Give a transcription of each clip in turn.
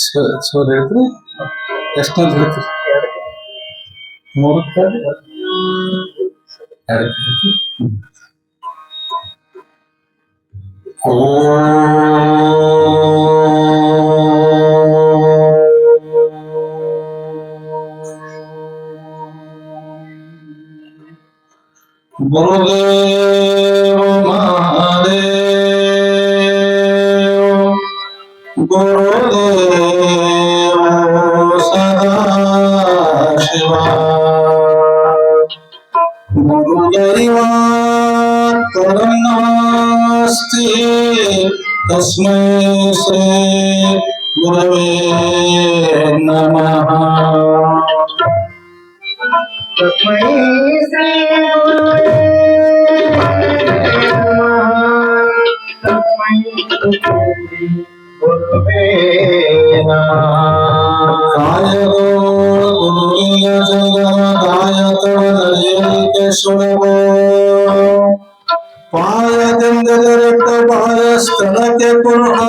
ಸೋರ್ ಹೇಳ್ತೀರಿ ಎಷ್ಟನೇ ಹೇಳ್ತೀರಿ ಮೂರಕ್ಕೆ ಗುರುದೇವ ಮಹಾದೇವ ಗುರುದೇವ ಸದಾಶಿವ ಗುರುದೈವ ತರನ್ನಾಸ್ತಿ ತಸ್ಮೈ ಶ್ರೀ ಗುರವೇ ನಮಃ तस्मै श्री गुरुवे नमः तस्मै श्री गुरुवे नमः ಕಾಯದೋ ಗುರುವಿನ ಜಗನ ಗಾಯಕವ ನಡೆಯಲಿಕ್ಕೆ ಸುಲಭೋ ಪಾಯದಿಂದಲರೆಟ್ಟ ಬಾಯ ಸ್ಥಳಕ್ಕೆ ಪುನಃ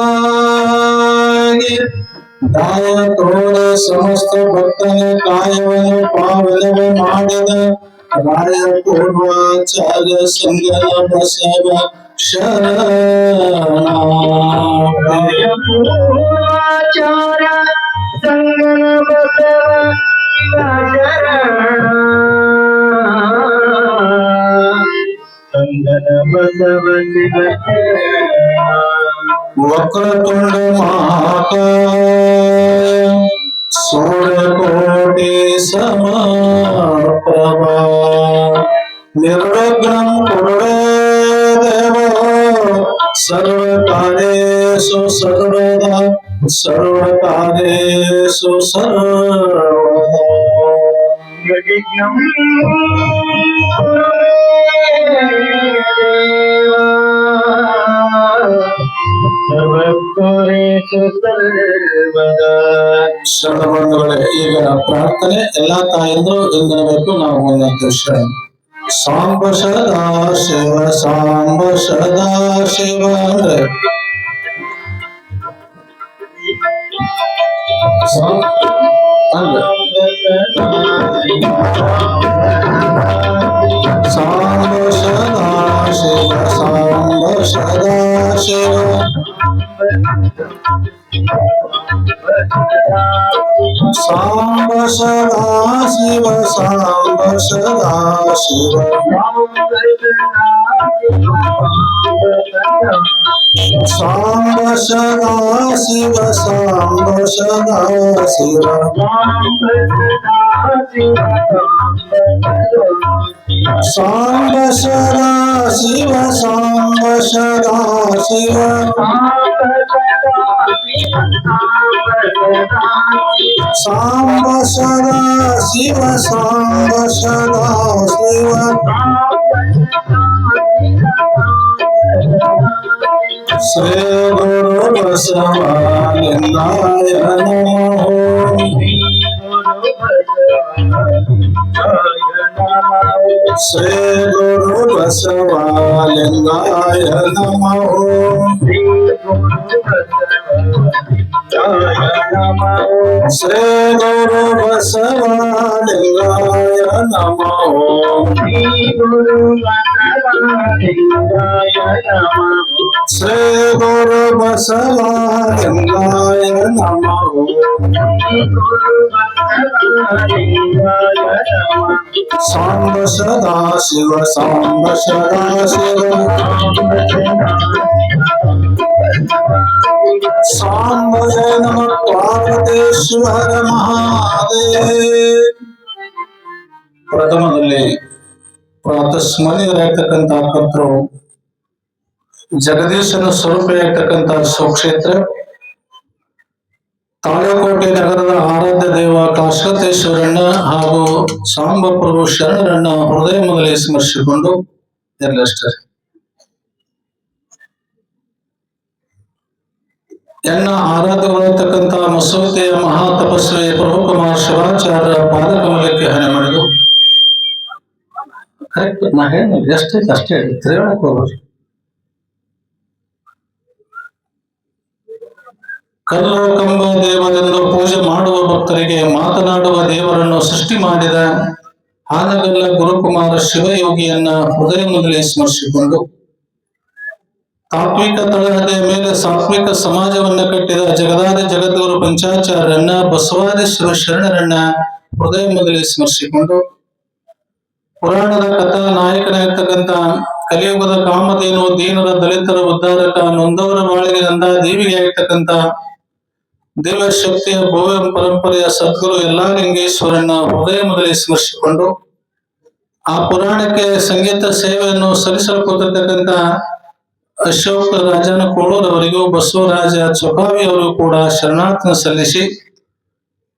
ದಾಯಕರೋಡ ಸಮಸ್ತ ಭಕ್ತನ ಕಾಯವನ್ನು ಪಾವನವ ಮಾಡಿದ ರಾಯ ಪೂರ್ವಾಚಾರ್ಯ ಸಂಗನ ಬಸವ ಶರಣ पूर्वाचार्य संगन बसव शरण संगन बसव शिव ವಕ್ರತುಂಡ ಮಹಾಕಾಯ ಸೂರ್ಯಕೋಟಿ ಸಮಪ್ರಭ ನಿರ್ವಿಘ್ನಂ ಕುರುಡೇ ದೇವ ಸರ್ವಕಾರ್ಯೇಷು ಸರ್ವದಾ ಸರ್ವಕಾರ್ಯೇಷು ಸರ್ವದಾ निर्विघ्नं सर्वकार्येषु सर्वदा ಶರಣಬಂಧುಗಳೇ, ಈಗ ಪ್ರಾರ್ಥನೆ ಎಲ್ಲಾ ತಾಯಂದ್ರು ಎಂದಿರಬೇಕು. ನಾವು ಒಂದೊಂದು ಶರಣ. ಸಾಂಬ ಸದಾ ಶಿವ ಸಾಂಬ ಸದಾ ಶಿವ ಅಂದ್ರೆ ಸಾಂಬ ಸದಾ ಶಿವ ಸಾಂಬ ಸದಾ ಶಿವ ಸಾಂಬ ಸದಾ ಶಿವ ಸಾಂಬ ಸದಾ ಶಿವ ಸಾಂಬ ಸದಾ ಶಿವ ಸಾಂಬ ಸದಾ ಶಿವ ಸಾಂಬ ಸದಾ ಶಿವ ಸಾಂಬ ಸದಾ ಶಿವ ಸಾಂಬ ಸದಾ ಶಿವ ಸಾಂಬ ಸದಾ ಶಿವ ಶ್ರೀ ಗುರು ಬಸವಲಿಂಗಾಯ ನಮಃ ಶ್ರೀ ಗುರು ಬಸವಲಿಂಗಾಯ ನಮಃ ಶ್ರೀ ಗುರು ಬಸವಲಿಂಗಾಯ ನಮಃ ಶ್ರೀ ಗುರು ಬಸವಲಿಂಗಾಯ ನಮಃ ಸಾಂಬ ಸದಾ ಶಿವ ಸಾಂಬ ಸದಾ ಶಿವ ಸಾಂಬ ಜಯ ನಮ ಪಾರ್ವತೇಶ್ವರ ಮಹಾದೇವ. ಪ್ರಥಮದಲ್ಲಿ ಪ್ರಾತಸ್ಮರಣೀಯರಾಗಿರ್ತಕ್ಕಂಥ ಕರ್ತೃ ಜಗದೀಶನ ಸ್ವರೂಪಿಯಾಗಿರ್ತಕ್ಕಂಥ ಸುಕ್ಷೇತ್ರ ತಾಳಕೋಟೆ ನಗರದ ಆರಾಧ್ಯ ದೇವ ಕಾಶಕತೇಶ್ವರಣ್ಣ ಹಾಗೂ ಸಾಂಬ ಪ್ರಭು ಶರಣರನ್ನ ಹೃದಯ ಮೊದಲೇ ಸ್ಮರಿಸಿಕೊಂಡು ಎಲ್ಲಷ್ಟೇ ಎನ್ನ ಆರಾಧ್ಯವಾಗಿರ್ತಕ್ಕಂಥ ಮಸೂತಿಯ ಮಹಾ ತಪಸ್ವಿ ಪ್ರಭುಕುಮಾರ್ ಶಿವಾಚಾರ್ಯ ಪಾದಕಮಲಕ್ಕೆ ಹಣೆ ಮಾಡಿದು. ಕರೆಕ್ಟ್ ನಾ ಹೇಳಿ ಎಷ್ಟೈತೆ ಅಷ್ಟೇ ಹೇಳಿ ತಿರುಗಾಡಕ್ ಹೋಗ್ರಿ. ಕಲ್ಲು ಕಂಬ ದೇವರೆಂದು ಪೂಜೆ ಮಾಡುವ ಭಕ್ತರಿಗೆ ಮಾತನಾಡುವ ದೇವರನ್ನು ಸೃಷ್ಟಿ ಮಾಡಿದ ಹಾನಗಲ್ಲ ಗುರುಕುಮಾರ ಶಿವಯೋಗಿಯನ್ನ ಹೃದಯದಿಂದಲೇ ಸ್ಮರಿಸಿಕೊಂಡು ತಾತ್ವಿಕ ತಳಹದಿಯ ಮೇಲೆ ಸಾತ್ವಿಕ ಸಮಾಜವನ್ನ ಕಟ್ಟಿದ ಜಗದಾದಿ ಜಗದ್ಗುರು ಪಂಚಾಚಾರ್ಯರನ್ನ ಬಸವಾದೇಶ್ವರ ಶರಣರನ್ನ ಹೃದಯ ಮೊದಲೇ ಸ್ಮರಿಸಿಕೊಂಡು ಪುರಾಣದ ಕಥಾ ನಾಯಕನಾಗಿರ್ತಕ್ಕಂಥ ಕಲಿಯುಗದ ಕಾಮಧೇನು ದೀನರ ದಲಿತರ ಉದ್ಧಾರಕ ನೊಂದವರ ಬಾಳಿಗೆ ನಂದ ದೇವಿಗೆ ಆಗಿರ್ತಕ್ಕಂಥ ದಿವ್ಯ ಶಕ್ತಿಯ ಭವ್ಯ ಪರಂಪರೆಯ ಸದ್ಗುರು ಎಲ್ಲಾ ಲಿಂಗೇಶ್ವರನ್ನ ಹೃದಯ ಮೊದಲೇ ಸ್ಮರಿಸಿಕೊಂಡು ಆ ಪುರಾಣಕ್ಕೆ ಸಂಗೀತ ಸೇವೆಯನ್ನು ಸಲ್ಲಿಸಲು ಕೂತಿರ್ತಕ್ಕಂಥ ಅಶೋಕ ರಾಜನ ಕೋಳೂರವರಿಗೂ ಬಸವರಾಜ ಚೊಕಾವಿ ಅವರು ಕೂಡ ಶರಣಾರ್ಥನ ಸಲ್ಲಿಸಿ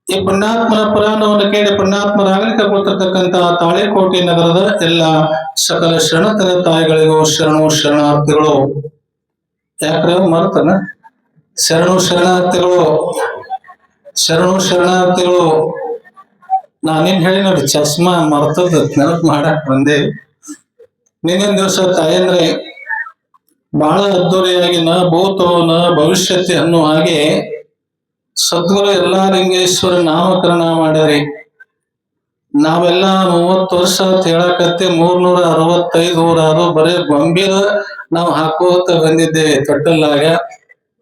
ಈ ಪುಣ್ಯಾತ್ಮನ ಪುರಾಣವನ್ನು ಕೇಳಿ ಪುಣ್ಯಾತ್ಮರಾಗಲಿಕ್ಕೆ ಕೂತಿರ್ತಕ್ಕಂತಹ ತಾಳಿಕೋಟೆ ನಗರದ ಎಲ್ಲ ಸಕಲ ಶರಣತರ ತಾಯಿಗಳಿಗೂ ಶರಣಾರ್ಥಿಗಳು. ಯಾಕ್ರೆ ಮರ್ತನ ಶರಣಾರ್ಥಿಗಳು ನಾನೇನ್ ಹೇಳಿ ನೋಡಿ ಚಸ್ಮಾ ಮರ್ತದ ನೆನಪು ಮಾಡಕ್ ಬಂದೆ. ನಿನ್ನಿನ ದಿವಸ ತಾಯಂದ್ರೆ ಬಹಳ ಅದ್ದೂರಿಯಾಗಿ ನ ಭೂತೋ ನ ಭವಿಷ್ಯತಿ ಅನ್ನೋ ಹಾಗೆ ಸದ್ಗುರು ಎಲ್ಲಾ ಲಿಂಗೇಶ್ವರ ನಾಮಕರಣ ಮಾಡ್ಯಾರಿ. ನಾವೆಲ್ಲ 30 ವರ್ಷ ಅಂತ ಹೇಳಕತ್ತೆ 365 ಊರ ಅದು ಬರೀ ಗೊಂಬೆಲ ನಾವು ಹಾಕೋತ ಬಂದಿದ್ದೇವೆ ತೊಟ್ಟಲ್ಲಾಗ.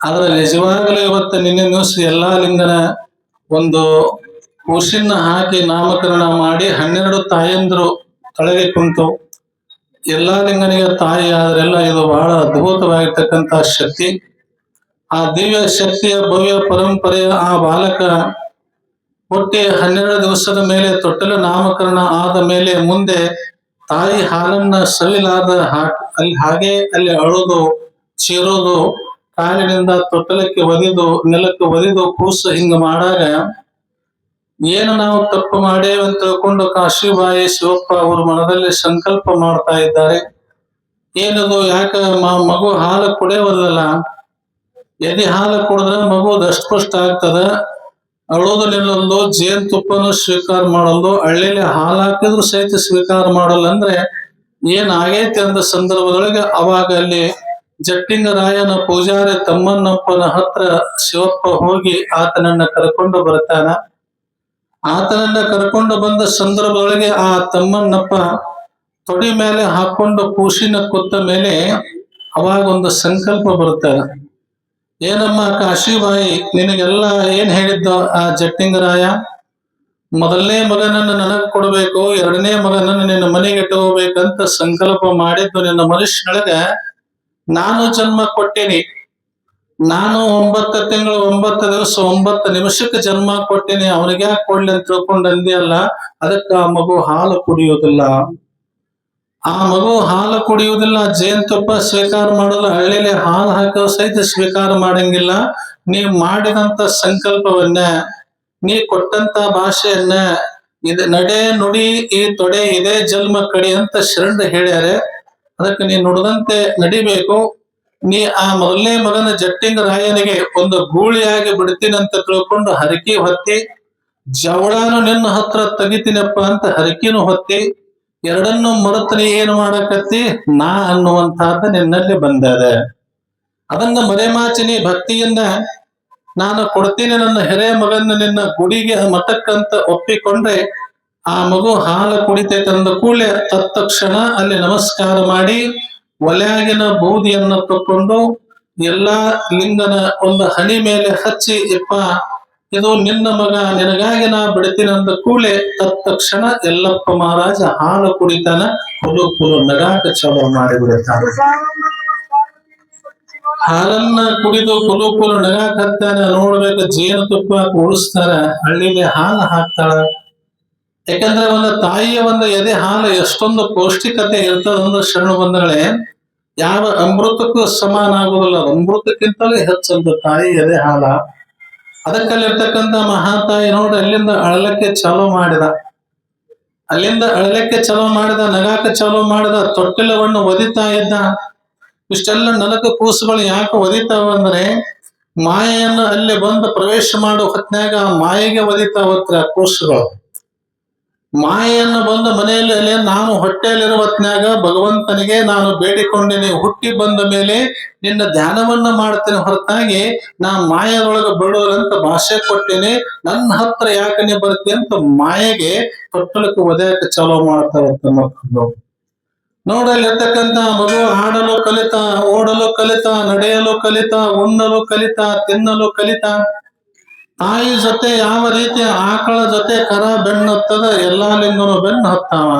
ಆದ್ರೆ ನಿಜವಾಗಲೂ ಇವತ್ತು ನಿನ್ನೆ ದಿವಸ ಎಲ್ಲಾ ಲಿಂಗನ ಒಂದು ಕೂಸಿನ ಹಾಕಿ ನಾಮಕರಣ ಮಾಡಿ 12 ತಾಯಂದ್ರು ತಳಗೆ ಕುಂತು ಎಲ್ಲಾ ಲಿಂಗನಿಗೆ ತಾಯಿ ಆದ್ರೆಲ್ಲ ಇದು ಬಹಳ ಅದ್ಭುತವಾಗಿರ್ತಕ್ಕಂಥ ಶಕ್ತಿ. ಆ ದಿವ್ಯ ಶಕ್ತಿಯ ಭವ್ಯ ಪರಂಪರೆಯ ಆ ಬಾಲಕ ಹುಟ್ಟಿ 12 ದಿವಸದ ಮೇಲೆ ತೊಟ್ಟಲ ನಾಮಕರಣ ಆದ ಮೇಲೆ ಮುಂದೆ ತಾಯಿ ಹಾಲನ್ನ ಸವಿಲಾದ ಅಲ್ಲಿ ಅಳುದು ಚೀರೋದು ಕಾಲಿನಿಂದ ತೊಟ್ಟಲಕ್ಕೆ ಒದಿದು ನೆಲಕ್ಕೆ ಒದಿದು ಕೂಸು ಹಿಂಗ ಮಾಡಾಗ ಏನು ನಾವು ತಪ್ಪು ಮಾಡೇವೆ ಅಂತ ತಿಳ್ಕೊಂಡು ಕಾಶಿಬಾಯಿ ಶಿವಪ್ಪ ಅವರು ಮನದಲ್ಲಿ ಸಂಕಲ್ಪ ಮಾಡ್ತಾ ಇದ್ದಾರೆ. ಏನದು ಯಾಕ ಮಗು ಹಾಲು ಕುಡಿಯೋದಲ್ಲ, ಎದೆ ಹಾಲು ಕುಡಿದ್ರೆ ಮಗು ದಷ್ಟಪುಷ್ಟ ಆಗ್ತದ, ಅಳೋದು ನಿಲ್ಲೊಂದು ಜೇನ್ ತುಪ್ಪನು ಸ್ವೀಕಾರ ಮಾಡಲು ಹಳ್ಳಿಲಿ ಹಾಲು ಹಾಕಿದ್ರು ಸಹಿತ ಸ್ವೀಕಾರ ಮಾಡಲ್ಲ ಅಂದ್ರೆ ಏನ್ ಆಗೈತಿ ಅಂದ ಸಂದರ್ಭದೊಳಗೆ ಅವಾಗ ಅಲ್ಲಿ ಜಟ್ಟಿಂಗರಾಯನ ಪೂಜಾರಿ ತಮ್ಮನ್ನಪ್ಪನ ಹತ್ರ ಶಿವಪ್ಪ ಹೋಗಿ ಆತನನ್ನ ಕರ್ಕೊಂಡು ಬರ್ತಾನ. ಆತನನ್ನ ಕರ್ಕೊಂಡು ಬಂದ ಸಂದರ್ಭದೊಳಗೆ ಆ ತಮ್ಮನ್ನಪ್ಪ ತೊಡಿ ಮೇಲೆ ಹಾಕೊಂಡು ಕೂಸಿನ ಕುತ್ತ ಮೇಲೆ ಅವಾಗ ಒಂದು ಸಂಕಲ್ಪ ಬರ್ತದೆ. ಏನಮ್ಮ ಕಾಶಿಬಾಯಿ ನಿನಗೆಲ್ಲ ಏನ್ ಹೇಳಿದ್ದು ಆ ಜಟ್ಟಿಂಗರಾಯ, ಮೊದಲನೇ ಮಗನನ್ನು ನನಗ್ ಕೊಡ್ಬೇಕು, 2ನೇ ಮಗನನ್ನು ನಿನ್ನ ಮನೆಗೆ ಇಟ್ಕೋಬೇಕಂತ ಸಂಕಲ್ಪ ಮಾಡಿದ್ದು ನಿನ್ನ ಮನುಷ್ಯನೊಳಗ ನಾನು ಜನ್ಮ ಕೊಟ್ಟೇನಿ. ನಾನು 9 ತಿಂಗಳು 9 ದಿವಸ 9 ನಿಮಿಷಕ್ಕೆ ಜನ್ಮ ಕೊಟ್ಟೇನಿ, ಅವನಿಗೆ ಯಾಕೆ ಕೊಡ್ಲಿ ಅಂತ ತಿಳ್ಕೊಂಡು ಅಂದಿಯಲ್ಲ. ಅದಕ್ಕೆ ಆ ಮಗು ಹಾಲು ಕುಡಿಯೋದಿಲ್ಲ, ಜೇನುತುಪ್ಪ ಸ್ವೀಕಾರ ಮಾಡಲ್ಲ, ಹಳ್ಳಿಲಿ ಹಾಲು ಹಾಕೋ ಸಹಿತ ಸ್ವೀಕಾರ ಮಾಡಂಗಿಲ್ಲ. ನೀ ಮಾಡಿದಂತ ಸಂಕಲ್ಪವನ್ನ, ನೀ ಕೊಟ್ಟಂತ ಭಾಷೆಯನ್ನ, ಇದು ನಡೆ ನುಡಿ ಈ ತೊಡೆ ಇದೇ ಜನ್ಮ ಕಡಿ ಅಂತ ಶರಣರು ಹೇಳ್ಯಾರೆ. ಅದಕ್ಕೆ ನೀ ನುಡಿದಂತೆ ನಡಿಬೇಕು. ನೀ ಆ ಮೊದಲನೇ ಮಗನ ಜಟ್ಟಿಂಗರಾಯನಿಗೆ ಒಂದು ಗೂಳಿಯಾಗಿ ಬಿಡ್ತೀನಂತ ತಿಳ್ಕೊಂಡು ಹರಕಿ ಹೊತ್ತಿ, ಜವಳಾನು ನಿನ್ನ ಹತ್ರ ತೆಗಿತೀನಪ್ಪ ಅಂತ ಹರಕಿನೂ ಹೊತ್ತಿ, ಎರಡನ್ನು ಮರೆತನಿ ಏನು ಮಾಡಕತ್ತಿ ನಾ ಅನ್ನುವಂತಹದ್ದು ನಿನ್ನಲ್ಲಿ ಬಂದದ. ಅದನ್ನ ಮರೆಮಾಚಿನಿ ಭಕ್ತಿಯಿಂದ ನಾನು ಕೊಡ್ತೀನಿ ನನ್ನ ಹಿರೇ ಮಗನ ನಿನ್ನ ಗುಡಿಗೆ ಮಠಕ್ಕಂತ ಒಪ್ಪಿಕೊಂಡ್ರೆ ಆ ಮಗು ಹಾಲು ಕುಡಿತೈತೆ ಅಂದ ಕೂಡಲೇ ತತ್ಕ್ಷಣ ಅಲ್ಲಿ ನಮಸ್ಕಾರ ಮಾಡಿ ಒಲೆಯಾಗಿನ ಬೂದಿಯನ್ನು ತಕ್ಕೊಂಡು ಎಲ್ಲಾ ಲಿಂಗನ ಒಂದು ಹನಿ ಮೇಲೆ ಹಚ್ಚಿ, ಇಪ್ಪ ಇದು ನಿನ್ನ ಮಗ, ನಿನಗಾಗಿ ನಾ ಬಿಡ್ತೀನಿ ಅಂದ ಕೂಡಲೇ ತತ್ಕ್ಷಣ ಯಲ್ಲಪ್ಪ ಮಹಾರಾಜ ಹಾಲು ಕುಡಿತಾನ. ಕುಲು ನಗಾಕ ಚಾಲೂ ಮಾಡಿಬಿಡ್ತಾನ. ಹಾಲನ್ನ ಕುಡಿದು ಕುಲು ನಗಾಕ ಹತ್ತಾನ. ನೋಡ್ಬೇಕು ಜೇನುತುಪ್ಪ ಉಳಿಸ್ತಾರ, ಹಳ್ಳಿಲಿ ಹಾಲು ಹಾಕ್ತಾಳ. ಯಾಕಂದ್ರೆ ಒಂದು ತಾಯಿಯ ಒಂದು ಎದೆ ಹಾಲು ಎಷ್ಟೊಂದು ಪೌಷ್ಟಿಕತೆ ಇರ್ತದಂದ್ರೆ ಶರಣು ಬಂಧುಗಳೇ, ಯಾವ ಅಮೃತಕ್ಕೂ ಸಮಾನ ಆಗುದಿಲ್ಲ. ಅಮೃತಕ್ಕಿಂತಲೇ ಹೆಚ್ಚಂತ ತಾಯಿ ಎದೆ ಹಾಲ. ಅದಕ್ಕಲ್ಲಿರ್ತಕ್ಕಂಥ ಮಹಾತಾಯಿ ನೋಡ್ರಿ ಅಲ್ಲಿಂದ ಅಳಲಕ್ಕೆ ಚಾಲೂ ಮಾಡಿದ, ನಗಾಕ ಚಾಲೂ ಮಾಡಿದ, ತೊಟ್ಟಿಲವನ್ನು ಒದಿತಾ ಇದ್ದ. ಇಷ್ಟೆಲ್ಲ ನಲಕ ಕೂಸುಗಳು ಯಾಕೆ ಒದಿತಾವ ಅಂದ್ರೆ ಮಾಯೆಯನ್ನು ಅಲ್ಲಿ ಬಂದು ಪ್ರವೇಶ ಮಾಡೋ ಹೊತ್ನ್ಯಾಗ ಮಾಯೆಗೆ ಒದಿತಾವತ್ರ ಕೂಸುಗಳು. ಮಾಯೆಯನ್ನು ಬಂದ ಮನೆಯಲ್ಲಿ ನಾನು ಹೊಟ್ಟೆಯಲ್ಲಿರುವ ಹೊತ್ನ್ಯಾಗ ಭಗವಂತನಿಗೆ ನಾನು ಬೇಡಿಕೊಂಡೇನೆ, ಹುಟ್ಟಿ ಬಂದ ಮೇಲೆ ನಿನ್ನ ಧ್ಯಾನವನ್ನ ಮಾಡ್ತೇನೆ ಹೊರತಾಗಿ ನಾ ಮಾಯದೊಳಗ ಬಿಡೋದಂತ ಭಾಷೆ ಕೊಟ್ಟೇನೆ, ನನ್ನ ಹತ್ರ ಯಾಕೆ ನೀ ಬರ್ತಿ ಅಂತ ಮಾಯೆಗೆ ತೊಟ್ಟಲಕ್ಕೆ ಒದೆಯಕ್ಕೆ ಚಾಲೂ ಮಾಡ್ತಾರಂತ ಮಕ್ಕಳು. ನೋಡಲ್ಲಿ ಇರ್ತಕ್ಕಂತ ಮಗು ಆಡಲು ಕಲಿತ, ಓಡಲು ಕಲಿತ, ನಡೆಯಲು ಕಲಿತ, ಉಣ್ಣಲು ಕಲಿತ, ತಿನ್ನಲು ಕಲಿತ. ತಾಯಿ ಜೊತೆ ಯಾವ ರೀತಿ ಆಕಳ ಜೊತೆ ಕರ ಬೆನ್ನು ಹತ್ತದ, ಎಲ್ಲಾ ಲಿಂಗನು ಬೆನ್ನು ಹತ್ತಾವ.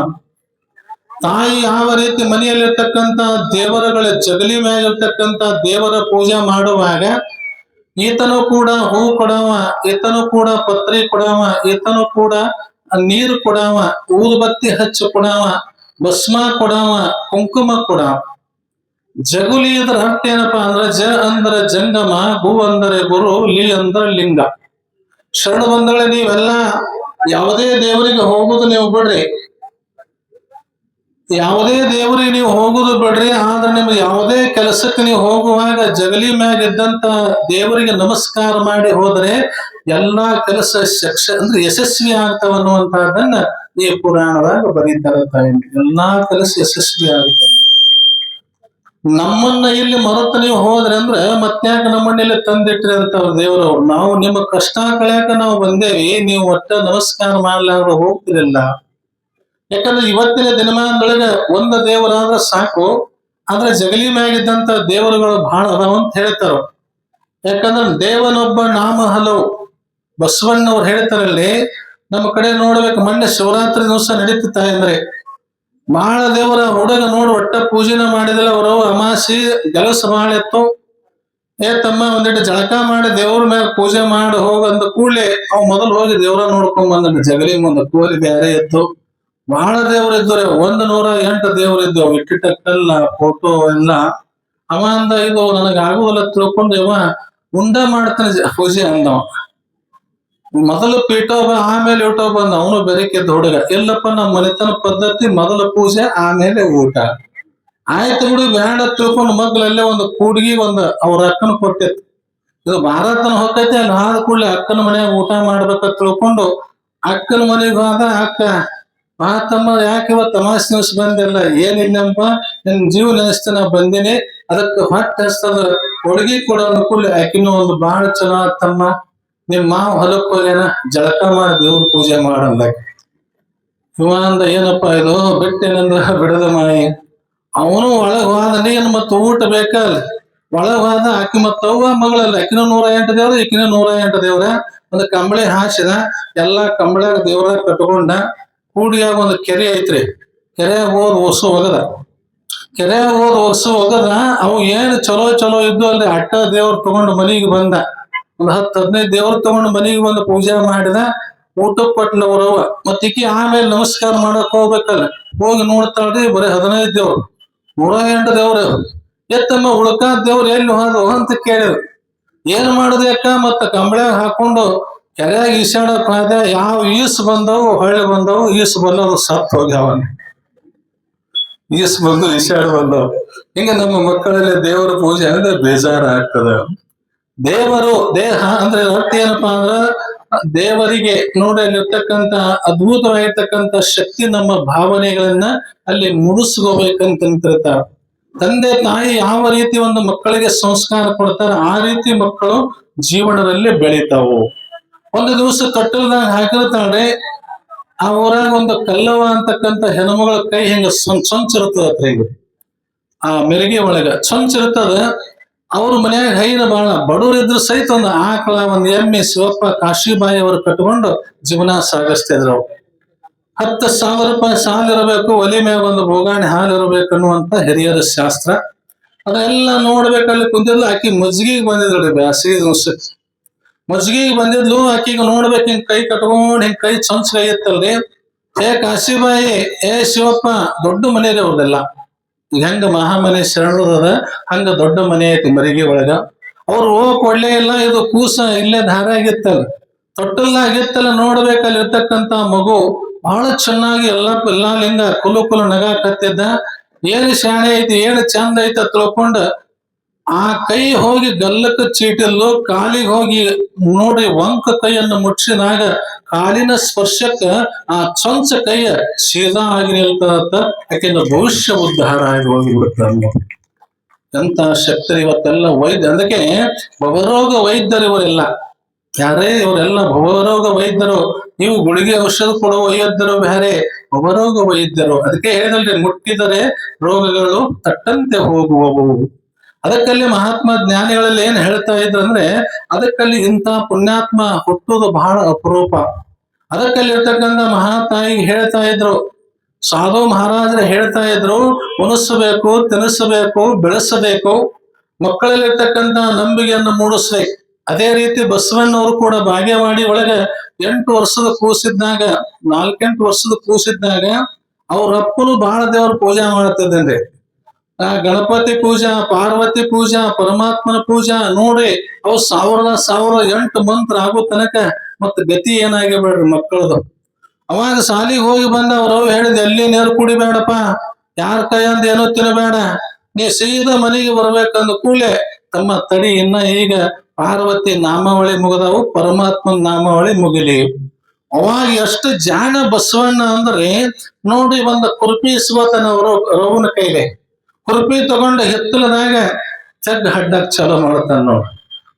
ತಾಯಿ ಯಾವ ರೀತಿ ಮನೆಯಲ್ಲಿರ್ತಕ್ಕಂತ ದೇವರುಗಳ ಜಗಲಿ ಮ್ಯಾಗಿರ್ತಕ್ಕಂತ ದೇವರ ಪೂಜೆ ಮಾಡುವಾಗ ಈತನು ಕೂಡ ಹೂ ಕೊಡವ, ಈತನು ಕೂಡ ಪತ್ರಿ ಕೊಡವ, ಈತನು ಕೂಡ ನೀರು ಕೊಡವ, ಊದುಬತ್ತಿ ಹಚ್ಚಿ ಕೊಡವ, ಭಸ್ಮ ಕೊಡವ, ಕುಂಕುಮ ಕೊಡವ. ಜಗುಲಿ ಇದ್ರ ಅರ್ಥ ಏನಪ್ಪಾ ಅಂದ್ರೆ ಜ ಅಂದ್ರೆ ಜಂಗಮ, ಗು ಅಂದರೆ ಗುರು, ಲಿ ಅಂದ್ರೆ ಲಿಂಗ. ಶರಣ ಬಂಧುಗಳೇ, ನೀವೆಲ್ಲ ಯಾವುದೇ ದೇವರಿಗೆ ಹೋಗುದು ನೀವು ಬಿಡ್ರಿ, ಯಾವುದೇ ದೇವರಿಗೆ ನೀವು ಹೋಗುದು ಬಿಡ್ರಿ. ಆದ್ರೆ ನಿಮ್ಗೆ ಯಾವುದೇ ಕೆಲಸಕ್ಕೆ ನೀವು ಹೋಗುವಾಗ ಜಗಲಿ ಮ್ಯಾಗ ಇದ್ದಂತ ದೇವರಿಗೆ ನಮಸ್ಕಾರ ಮಾಡಿ ಹೋದ್ರೆ ಎಲ್ಲಾ ಕೆಲಸ ಅಂದ್ರೆ ಯಶಸ್ವಿ ಆಗ್ತಾವ ಅನ್ನುವಂತಹದನ್ನ ಈ ಪುರಾಣದಾಗ ಬರೀತಾರ. ಎಲ್ಲಾ ಕೆಲಸ ಯಶಸ್ವಿ ಆಗ್ತಾವ. ನಮ್ಮನ್ನ ಇಲ್ಲಿ ಮರೆತು ನೀವು ಹೋದ್ರಿ ಅಂದ್ರೆ ಮತ್ತ್ಯಾಕ ನಮ್ಮನ್ನ ಇಲ್ಲಿ ತಂದಿಟ್ರಿ ಅಂತ ದೇವರು. ನಾವು ನಿಮ್ಮ ಕಷ್ಟ ಕಳ್ಯಾಕ ನಾವು ಬಂದೇವಿ, ನೀವು ಒಟ್ಟ ನಮಸ್ಕಾರ ಮಾಡ್ಲಾರ್ದ ಹೋಗ್ತಿರಲ್ಲ. ಯಾಕಂದ್ರೆ ಇವತ್ತಿನ ದಿನಮಾನದೊಳಗ ಒಂದು ದೇವರಾದ್ರೆ ಸಾಕು, ಆದ್ರೆ ಜಗಲಿ ಮ್ಯಾಗಿದ್ದಂತ ದೇವರುಗಳು ಬಹಳ ಅದಾವ ಅಂತ ಹೇಳ್ತಾರ. ಯಾಕಂದ್ರೆ ದೇವನೊಬ್ಬ ನಾಮ ಹಲವು. ಬಸವಣ್ಣವ್ರು ಹೇಳ್ತಾರಲ್ಲಿ, ನಮ್ಮ ಕಡೆ ನೋಡ್ಬೇಕು, ಮೊನ್ನೆ ಶಿವರಾತ್ರಿ ದಿವಸ ನಡೀತಿತ್ತ ಅಂದ್ರೆ ಬಹಳ ದೇವರ ಹುಡುಗ ನೋಡು ಒಟ್ಟ ಪೂಜೆನ ಮಾಡಿದಿಲ್ಲ. ಅವರು ಅಮಾಸಿ ಕೆಲಸ ಮಾಡಿತ್ತು, ಏ ತಮ್ಮ ಒಂದಿಟ್ಟು ಜಳಕ ಮಾಡಿ ದೇವ್ರ ಮ್ಯಾಗ ಪೂಜೆ ಮಾಡಿ ಹೋಗಂದ ಕೂಡ್ಲೆ ಅವ್ ಮೊದಲು ಹೋಗಿ ದೇವ್ರ ನೋಡ್ಕೊಂಡ್ ಬಂದ. ಜಗಲಿ ಮುಂದೆ ಕೋರಿ ಬ್ಯಾರೆ ಇತ್ತು, ಬಹಳ ದೇವ್ರ ಇದ್ದವ್ರೆ, 108 ದೇವ್ರ ಇದ್ವು. ಇಟ್ಟಿಟ್ಟ ಕಲ್ಲ ಫೋಟೋ ಎಲ್ಲ. ಅವ ಅಂದ, ಇದು ನನಗ ಆಗುವಲ್ಲ ತಿಳ್ಕೊಂಡು ಇವ ಉಂಡ ಮಾಡ್ತಾನೆ ಪೂಜೆ ಅಂದವ. ಮೊದಲು ಪೀಠೋಬ ಆಮೇಲೆ ಯೂಟ್ಯೂಬ್ ಬಂದ. ಅವನು ಬೆರಕೆದ್ದ ಹುಡುಗ, ಇಲ್ಲಪ್ಪ ನಮ್ಮ ಮನೆತನ ಪದ್ಧತಿ ಮೊದಲ ಪೂಜೆ ಆಮೇಲೆ ಊಟ. ಆಯ್ತು ಬಿಡು ಬ್ಯಾಡ ತಿಳ್ಕೊಂಡು ಮಗ್ಳಲ್ಲೇ ಒಂದು ಕೂಡ್ಗಿ ಒಂದು ಅವ್ರ ಅಕ್ಕನ ಕೊಟ್ಟಿತ್ತು. ಇದು ಭಾರತನ ಹೊಕ್ಕೈತಿ, ಅಲ್ಲಿ ಆದ ಕೂಡಲೇ ಅಕ್ಕನ ಮನ್ಯಾಗ ಊಟ ಮಾಡ್ಬೇಕಂತ ತಿಳ್ಕೊಂಡು ಅಕ್ಕನ ಮನೆಗೆ ಹೋದ. ಅಕ್ಕ, ತಮ್ಮ ಯಾಕೆ ಇವತ್ತು ತಮಾಷೆ ನಿವ್ಸ ಬಂದಿಲ್ಲ? ಏನಿಲ್ಲಪ್ಪ, ನಿನ್ ಜೀವ ನೆನೆಸ್ತ ನಾ ಬಂದಿನಿ, ಅದಕ್ಕೆ ಹೊಟ್ಟೆ ಹಸ್ತದ ಹುಡುಗಿ ಕೊಡ ಕೂಡಲೇ ಆಕಿನ ಒಂದು ಬಾಳ ಚಲೋ ತಮ್ಮ, ನಿಮ್ ಮಾವ ಹೊಲಕ್ ಹೋಗ್ಯಾನ, ಜಳಕ ಮಾಡಿ ದೇವ್ರ ಪೂಜೆ ಮಾಡಂದ. ಇವ ಅಂದ, ಏನಪ್ಪಾ ಇದು ಬಿಟ್ಟೇನಂದ್ರ ಬಿಡದ ಮಾಯಿ. ಅವನು ಒಳಗ್ ಹೋದ, ನೀನ್ ಮತ್ತ ಊಟ ಬೇಕಲ್ಲ. ಒಳಗ್ ಹೋದ, ಆಕಿ ಮತ್ತ ಅವ್ವ ಮಗಳಲ್ಲ, ಆಕಿನ 108 ದೇವ್ರ, ಈಕಿನ 108 ದೇವ್ರ. ಒಂದು ಕಂಬಳಿ ಹಾಸಿದ, ಎಲ್ಲಾ ಕಂಬಳ್ಯಾಗ ದೇವ್ರ ಕಟ್ಕೊಂಡ. ಕೂಡಿಯಾಗ ಒಂದು ಕೆರೆ ಐತ್ರಿ, ಕೆರೆಯಾಗ ಹೋದ್ ಹೊಸು ಒಗದ. ಕೆರೆಯಾಗ ಹೋದ್ ಹೊಸು ಒಗದ, ಅವು ಏನ್ ಚಲೋ ಚಲೋ ಇದ್ದು ಅಲ್ರಿ, ಅಟ್ಟ ದೇವ್ರ ತಗೊಂಡು ಮನಿಗೆ ಬಂದ. ಒಂದ್ 10-15 ದೇವ್ರ ತಗೊಂಡು ಮನಿಗೆ ಬಂದು ಪೂಜೆ ಮಾಡಿದ. ಊಟಕ್ಕೆ ಕೊಟ್ಟನವ್ರವ್ವ. ಮತ್ತ ಈಕಿ ಆಮೇಲೆ ನಮಸ್ಕಾರ ಮಾಡಕ್ ಹೋಗ್ಬೇಕಲ್ಲ, ಹೋಗಿ ನೋಡ್ತಾಳ್ರಿ, ಬರೀ 15 ದೇವ್ರು, 108 ದೇವ್ರ. ಎತ್ತಮ್ಮ ಉಳ್ಕಾದ ದೇವ್ರ ಎಲ್ಲಿ ಹೋದ ಅಂತ ಕೇಳಿದ್ರು. ಏನ್ ಮಾಡುದು ಅಕ್ಕ? ಮತ್ತ ಕಂಬಳ್ಯಾಗ ಹಾಕೊಂಡು ಕೆರೆಯಾಗ ಈಸಾಡಕ್ ಹೋದ. ಯಾವ ಈಸ್ ಬಂದವು ಹೊಳ್ಳಿ ಬಂದವು, ಈಸ್ ಬಂದವು ಸತ್ ಹೋಗ್ಯಾವ. ಈಸ್ ಬಂದು ಈಸಾಡ್ ಬಂದವು. ಹಿಂಗ ನಮ್ಮ ಮಕ್ಕಳಲ್ಲಿ ದೇವರ ಪೂಜೆ ಅಂದ್ರೆ ಬೇಜಾರ ಆಗ್ತದ. ದೇವರು ದೇಹ ಅಂದ್ರೆ ಒಟ್ಟು ಏನಪ್ಪಾ ಅಂದ್ರ ದೇವರಿಗೆ ನೋಡಿ ಅಲ್ಲಿರ್ತಕ್ಕಂತ ಅದ್ಭುತವಾಗಿರ್ತಕ್ಕಂಥ ಶಕ್ತಿ ನಮ್ಮ ಭಾವನೆಗಳನ್ನ ಅಲ್ಲಿ ಮುಡಿಸ್ಕೋಬೇಕಂತ ನಿಂತಿರ್ತಾರ. ತಂದೆ ತಾಯಿ ಯಾವ ರೀತಿ ಒಂದು ಮಕ್ಕಳಿಗೆ ಸಂಸ್ಕಾರ ಕೊಡ್ತಾರ, ಆ ರೀತಿ ಮಕ್ಕಳು ಜೀವನದಲ್ಲಿ ಬೆಳಿತಾವು. ಒಂದು ದಿವಸ ಕಟ್ಟಲ್ದಾಗ ಹಾಕಿರ್ತಾಳ್ರಿ, ಆ ಊರಾಗ ಒಂದು ಕಲ್ಲವ ಅಂತಕ್ಕಂಥ ಹೆಣ್ಮಗಳ ಕೈ ಹಿಂಗ ಸೊಂಚಿರ್ತದ. ಹಿಂಗ ಆ ಮೆರುಗೆ ಒಳಗ ಸೊಂಚಿರ್ತದ. ಅವ್ರ ಮನ್ಯಾಗ ಹೈನ ಬಾಳ ಬಡವರಿದ್ರು ಸಹಿತ ಒಂದು ಆಕಳ, ಒಂದು ಎಮ್ಮೆ ಶಿವಪ್ಪ ಕಾಶಿಬಾಯಿ ಅವರು ಕಟ್ಕೊಂಡು ಜೀವನ ಸಾಗಿಸ್ತಿದ್ರು. 10,000 ರೂಪಾಯಿ ಸಾಲ ಇರಬೇಕು, ಒಲಿ ಮ್ಯಾಗ ಒಂದು ಬೋಗಾಣಿ ಹಾಲು ಇರಬೇಕು ಅನ್ನುವಂತ ಹಿರಿಯರ ಶಾಸ್ತ್ರ. ಅದೆಲ್ಲ ನೋಡ್ಬೇಕಲ್ಲಿ ಕುಂತಿದ್ಲು. ಆಕಿ ಮಜ್ಗಿಗೆ ಬಂದಿದ್ರಿ, ಬ್ಯಾಸಿಗೆ ದಿವಸ ಮಜ್ಗಿಗೆ ಬಂದಿದ್ಲು. ಆಕಿಗೆ ನೋಡ್ಬೇಕು, ಹಿಂಗ್ ಕೈ ಕಟ್ಕೊಂಡ್ ಹಿಂಗ್ ಕೈ ಚೊಂಚ್ ಕೈ ಇತ್ತಲ್ರಿ. ಏ ಕಾಶಿಬಾಯಿ, ಏ ಶಿವಪ್ಪ, ದೊಡ್ಡ ಮನೆ ರೀ ಅವ್ರದೆಲ್ಲ. ಹೆಂಗ ಮಹಾಮನೆ ಶರಣದ ಹಂಗ ದೊಡ್ಡ ಮನೆ ಐತಿ ಮರಿಗೆ ಒಳಗ. ಅವ್ರು ಹೋಗಕ್ ಒಳ್ಳೆ ಇಲ್ಲ, ಇದು ಕೂಸ ಇಲ್ಲೇ ಧಾರ ಆಗಿತ್ತಲ್ಲ, ತೊಟ್ಟಲ್ಲಾಗಿತ್ತಲ್ಲ. ನೋಡ್ಬೇಕಲ್ಲಿ ಇರ್ತಕ್ಕಂತ ಮಗು ಬಹಳ ಚೆನ್ನಾಗಿ ಎಲ್ಲಾ ಲಿಂಗ ಕುಲು ಕುಲು ನಗಾಕತ್ತಿದ್ದ. ಏನ್ ಶಾಣೆ ಐತಿ, ಏನ್ ಚಂದ ಐತ ತಿಳ್ಕೊಂಡ ಆ ಕೈ ಹೋಗಿ ಗಲ್ಲಕ್ಕ ಚೀಟಿಲ್ಲು, ಕಾಲಿಗೆ ಹೋಗಿ ನೋಡಿ ವಂಕ ಕೈಯನ್ನು ಮುಟ್ಟಿಸಿದಾಗ ಕಾಲಿನ ಸ್ಪರ್ಶಕ್ಕ ಆ ಚೊಂಚ ಕೈಯ ಸೀದಾ ಆಗಿ ನಿಲ್ತದತ್ತ. ಯಾಕೆಂದ್ರೆ ಭವಿಷ್ಯ ಉದ್ಧಾರ ಆಗಿ ಹೋಗಿಬಿಡುತ್ತೆ. ಎಂತ ಶಕ್ತಿ ಇವತ್ತೆಲ್ಲ ವೈದ್ಯ, ಅದಕ್ಕೆ ಭವರೋಗ ವೈದ್ಯರು ಇವರೆಲ್ಲ. ಯಾರೇ ಇವರೆಲ್ಲ ಭವರೋಗ ವೈದ್ಯರು. ನೀವು ಗುಳಿಗೆ ಔಷಧ ಕೊಡುವ ವೈದ್ಯರು ಬೇರೆ, ಭವರೋಗ ವೈದ್ಯರು. ಅದಕ್ಕೆ ಹೇಳಿದಲ್ರಿ, ಮುಟ್ಟಿದರೆ ರೋಗಗಳು ತಟ್ಟಂತೆ ಹೋಗುವವು. ಅದಕ್ಕಲ್ಲಿ ಮಹಾತ್ಮ ಜ್ಞಾನಿಗಳಲ್ಲಿ ಏನ್ ಹೇಳ್ತಾ ಇದ್ರಂದ್ರೆ, ಅದಕ್ಕಲ್ಲಿ ಇಂಥ ಪುಣ್ಯಾತ್ಮ ಹುಟ್ಟುವುದು ಬಹಳ ಅಪರೂಪ. ಅದಕ್ಕಲ್ಲಿ ಇರ್ತಕ್ಕಂಥ ಮಹಾತಾಯಿ ಹೇಳ್ತಾ ಇದ್ರು, ಸಾಧು ಮಹಾರಾಜರು ಹೇಳ್ತಾ ಇದ್ರು, ಉಣಿಸಬೇಕು, ತಿನ್ನಿಸಬೇಕು, ಬೆಳೆಸಬೇಕು, ಮಕ್ಕಳಲ್ಲಿರ್ತಕ್ಕಂಥ ನಂಬಿಕೆಯನ್ನು ಮೂಡಿಸ್ಬೇಕು. ಅದೇ ರೀತಿ ಬಸವಣ್ಣವರು ಕೂಡ ಬಾಗೇವಾಡಿ ಒಳಗೆ 8 ವರ್ಷದ ಕೂಸಿದ್ದಾಗ, 4-8 ವರ್ಷದ ಕೂಸಿದ್ದಾಗ ಅವ್ರ ಅಪ್ಪನು ಬಹಳ ದೇವ್ರ ಪೂಜಾ ಮಾಡ್ತಿದ್ದೇನ್ರಿ. ಆ ಗಣಪತಿ ಪೂಜಾ, ಪಾರ್ವತಿ ಪೂಜಾ, ಪರಮಾತ್ಮನ ಪೂಜಾ ನೋಡಿ ಅವು 1008 ಮಂತ್ರ ಆಗೋ ತನಕ ಮತ್ತ ಗತಿ ಏನಾಗಿ ಬೇಡ್ರಿ ಮಕ್ಕಳದು. ಅವಾಗ ಸಾಲಿಗೆ ಹೋಗಿ ಬಂದ ಅವ್ರವ್ ಹೇಳಿದ, ಎಲ್ಲಿ ನೀರು ಕುಡಿಬೇಡಪ್ಪ, ಯಾರ ಕೈಯಂದ ಏನೋ ತಿನ್ನಬೇಡ, ನೀ ಸೀದಾ ಮನೆಗೆ ಬರ್ಬೇಕಂದ ಕೂಡಲೇ ತಮ್ಮ ತಡಿ, ಇನ್ನ ಈಗ ಪಾರ್ವತಿ ನಾಮಾವಳಿ ಮುಗದವು, ಪರಮಾತ್ಮನ ನಾಮಾವಳಿ ಮುಗಿಲಿ. ಅವಾಗ ಎಷ್ಟು ಜಾಣ ಬಸವಣ್ಣ ಅಂದ್ರೆ ನೋಡಿ, ಒಂದು ಕುರ್ಪಿ ಇಸ್ಕೋತಾನ ರವನ ಕೈಗೆ. ಕುರ್ಪಿ ತಗೊಂಡು ಹಿತ್ತಲದಾಗ ತೆಗ್ ಹಡ್ಡಕ್ ಚಾಲೂ ಮಾಡ್ತಾನ ನೋಡ್ರಿ.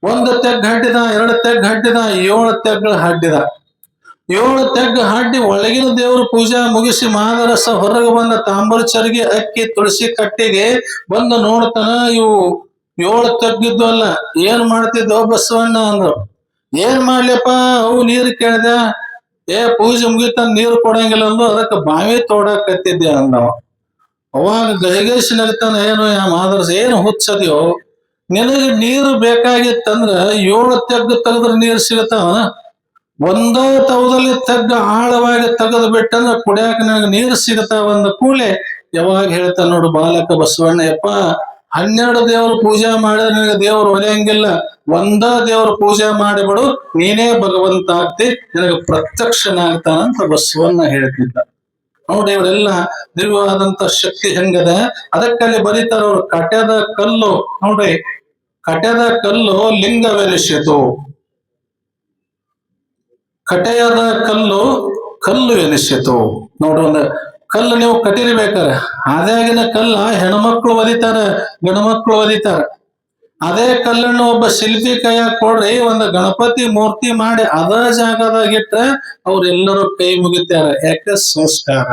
1 ತೆಗ್ ಹಡ್ಡಿದ, 2 ತೆಗ್ ಹಡ್ಡಿದ, 7 ತೆಗ್ಗಳು ಹಡ್ಡಿದ. 7 ತೆಗ್ ಹಡ್ಡಿ ಒಳಗಿನ ದೇವ್ರ ಪೂಜಾ ಮುಗಿಸಿ ಮಾದರಸ ಹೊರಗೆ ಬಂದ ತಾಂಬೂಲ ಚರಗಿ, ಅಕ್ಕಿ, ತುಳಸಿ ಕಟ್ಟಿಗೆ ಬಂದು ನೋಡ್ತಾನ. ಇವು 7 ತೆಗ್ಗಿದ್ವಲ್ಲ, ಏನ್ ಮಾಡ್ತಿದ್ದೋ ಬಸವಣ್ಣ ಅಂದ್ರು. ಏನ್ ಮಾಡ್ಲಿಪ್ಪ, ಅವು ನೀರು ಕೇಳ್ದ. ಪೂಜೆ ಮುಗಿತ ನೀರು ಕೊಡಂಗಿಲ್ಲ ಅಂದು, ಅದಕ್ಕೆ ಬಾವಿ ತೋಡಕತ್ತಿದ್ದೆ ಅಂದವ. ಅವಾಗ ಗೈಗೇಶ್ ನಗ್ತಾನ, ಏನು ಮಾದರಸ ಏನು ಹುಚ್ಚದ್ಯೋ, ನಿನಗೆ ನೀರು ಬೇಕಾಗಿತ್ತಂದ್ರ 7 ತೆಗ್ಗು ತೆಗೆದ್ರೆ ನೀರು ಸಿಗತಾವ. ಒಂದೋ ತವದಲ್ಲಿ ತೆಗ್ಗ ಆಳವಾಗಿ ತೆಗೆದು ಬಿಟ್ಟಂದ್ರ ಕುಡಿಯಾಕ ನನಗೆ ನೀರು ಸಿಗತಾವ ಅಂದ ಕೂಡಲೇ ಯಾವಾಗ ಹೇಳ್ತಾನ ನೋಡು ಬಾಲಕ ಬಸವಣ್ಣ, ಯಪ್ಪ 12 ದೇವ್ರ ಪೂಜೆ ಮಾಡಿದ್ರೆ ನಿನಗೆ ದೇವ್ರು ಒಲೆಯಂಗಿಲ್ಲ, ಒಂದ ದೇವ್ರ ಪೂಜೆ ಮಾಡಿಬಿಡು, ನೀನೇ ಭಗವಂತ ಆಗ್ತಿ, ನಿನಗೆ ಪ್ರತ್ಯಕ್ಷನಾಗ್ತಾನಂತ ಬಸವಣ್ಣ ಹೇಳ್ತಿದ್ದ. ನೋಡಿ ಇವರೆಲ್ಲ ದಿವ್ಯವಾದಂತ ಶಕ್ತಿ ಹೆಂಗದ. ಅದಕ್ಕಲ್ಲಿ ಬರೀತಾರ ಅವ್ರು, ಕಟ್ಯದ ಕಲ್ಲು ನೋಡ್ರಿ, ಕಟ್ಯದ ಕಲ್ಲು ಲಿಂಗವೆನಿಸಿತು, ಕಟೆಯದ ಕಲ್ಲು ಕಲ್ಲು ಎನಿಸಿತು. ನೋಡ್ರಿ, ಒಂದು ಕಲ್ಲು ನೀವು ಕಟ್ಟಿರ್ಬೇಕಾರೆ ಅದಾಗಿನ ಕಲ್ಲ ಹೆಣ್ಮಕ್ಳು ಒದಿತಾರ, ಗಣಮಕ್ಳು ಒದಿತಾರ. ಅದೇ ಕಲ್ಲನ್ನು ಒಬ್ಬ ಶಿಲ್ಪಿ ಕೈಯಾಗ ಕೊಡ್ರಿ, ಒಂದು ಗಣಪತಿ ಮೂರ್ತಿ ಮಾಡಿ ಅದ ಜಾಗದಾಗಿಟ್ರೆ ಅವ್ರೆಲ್ಲರೂ ಕೈ ಮುಗಿತಾರ. ಯಾಕೆ? ಸಂಸ್ಕಾರ.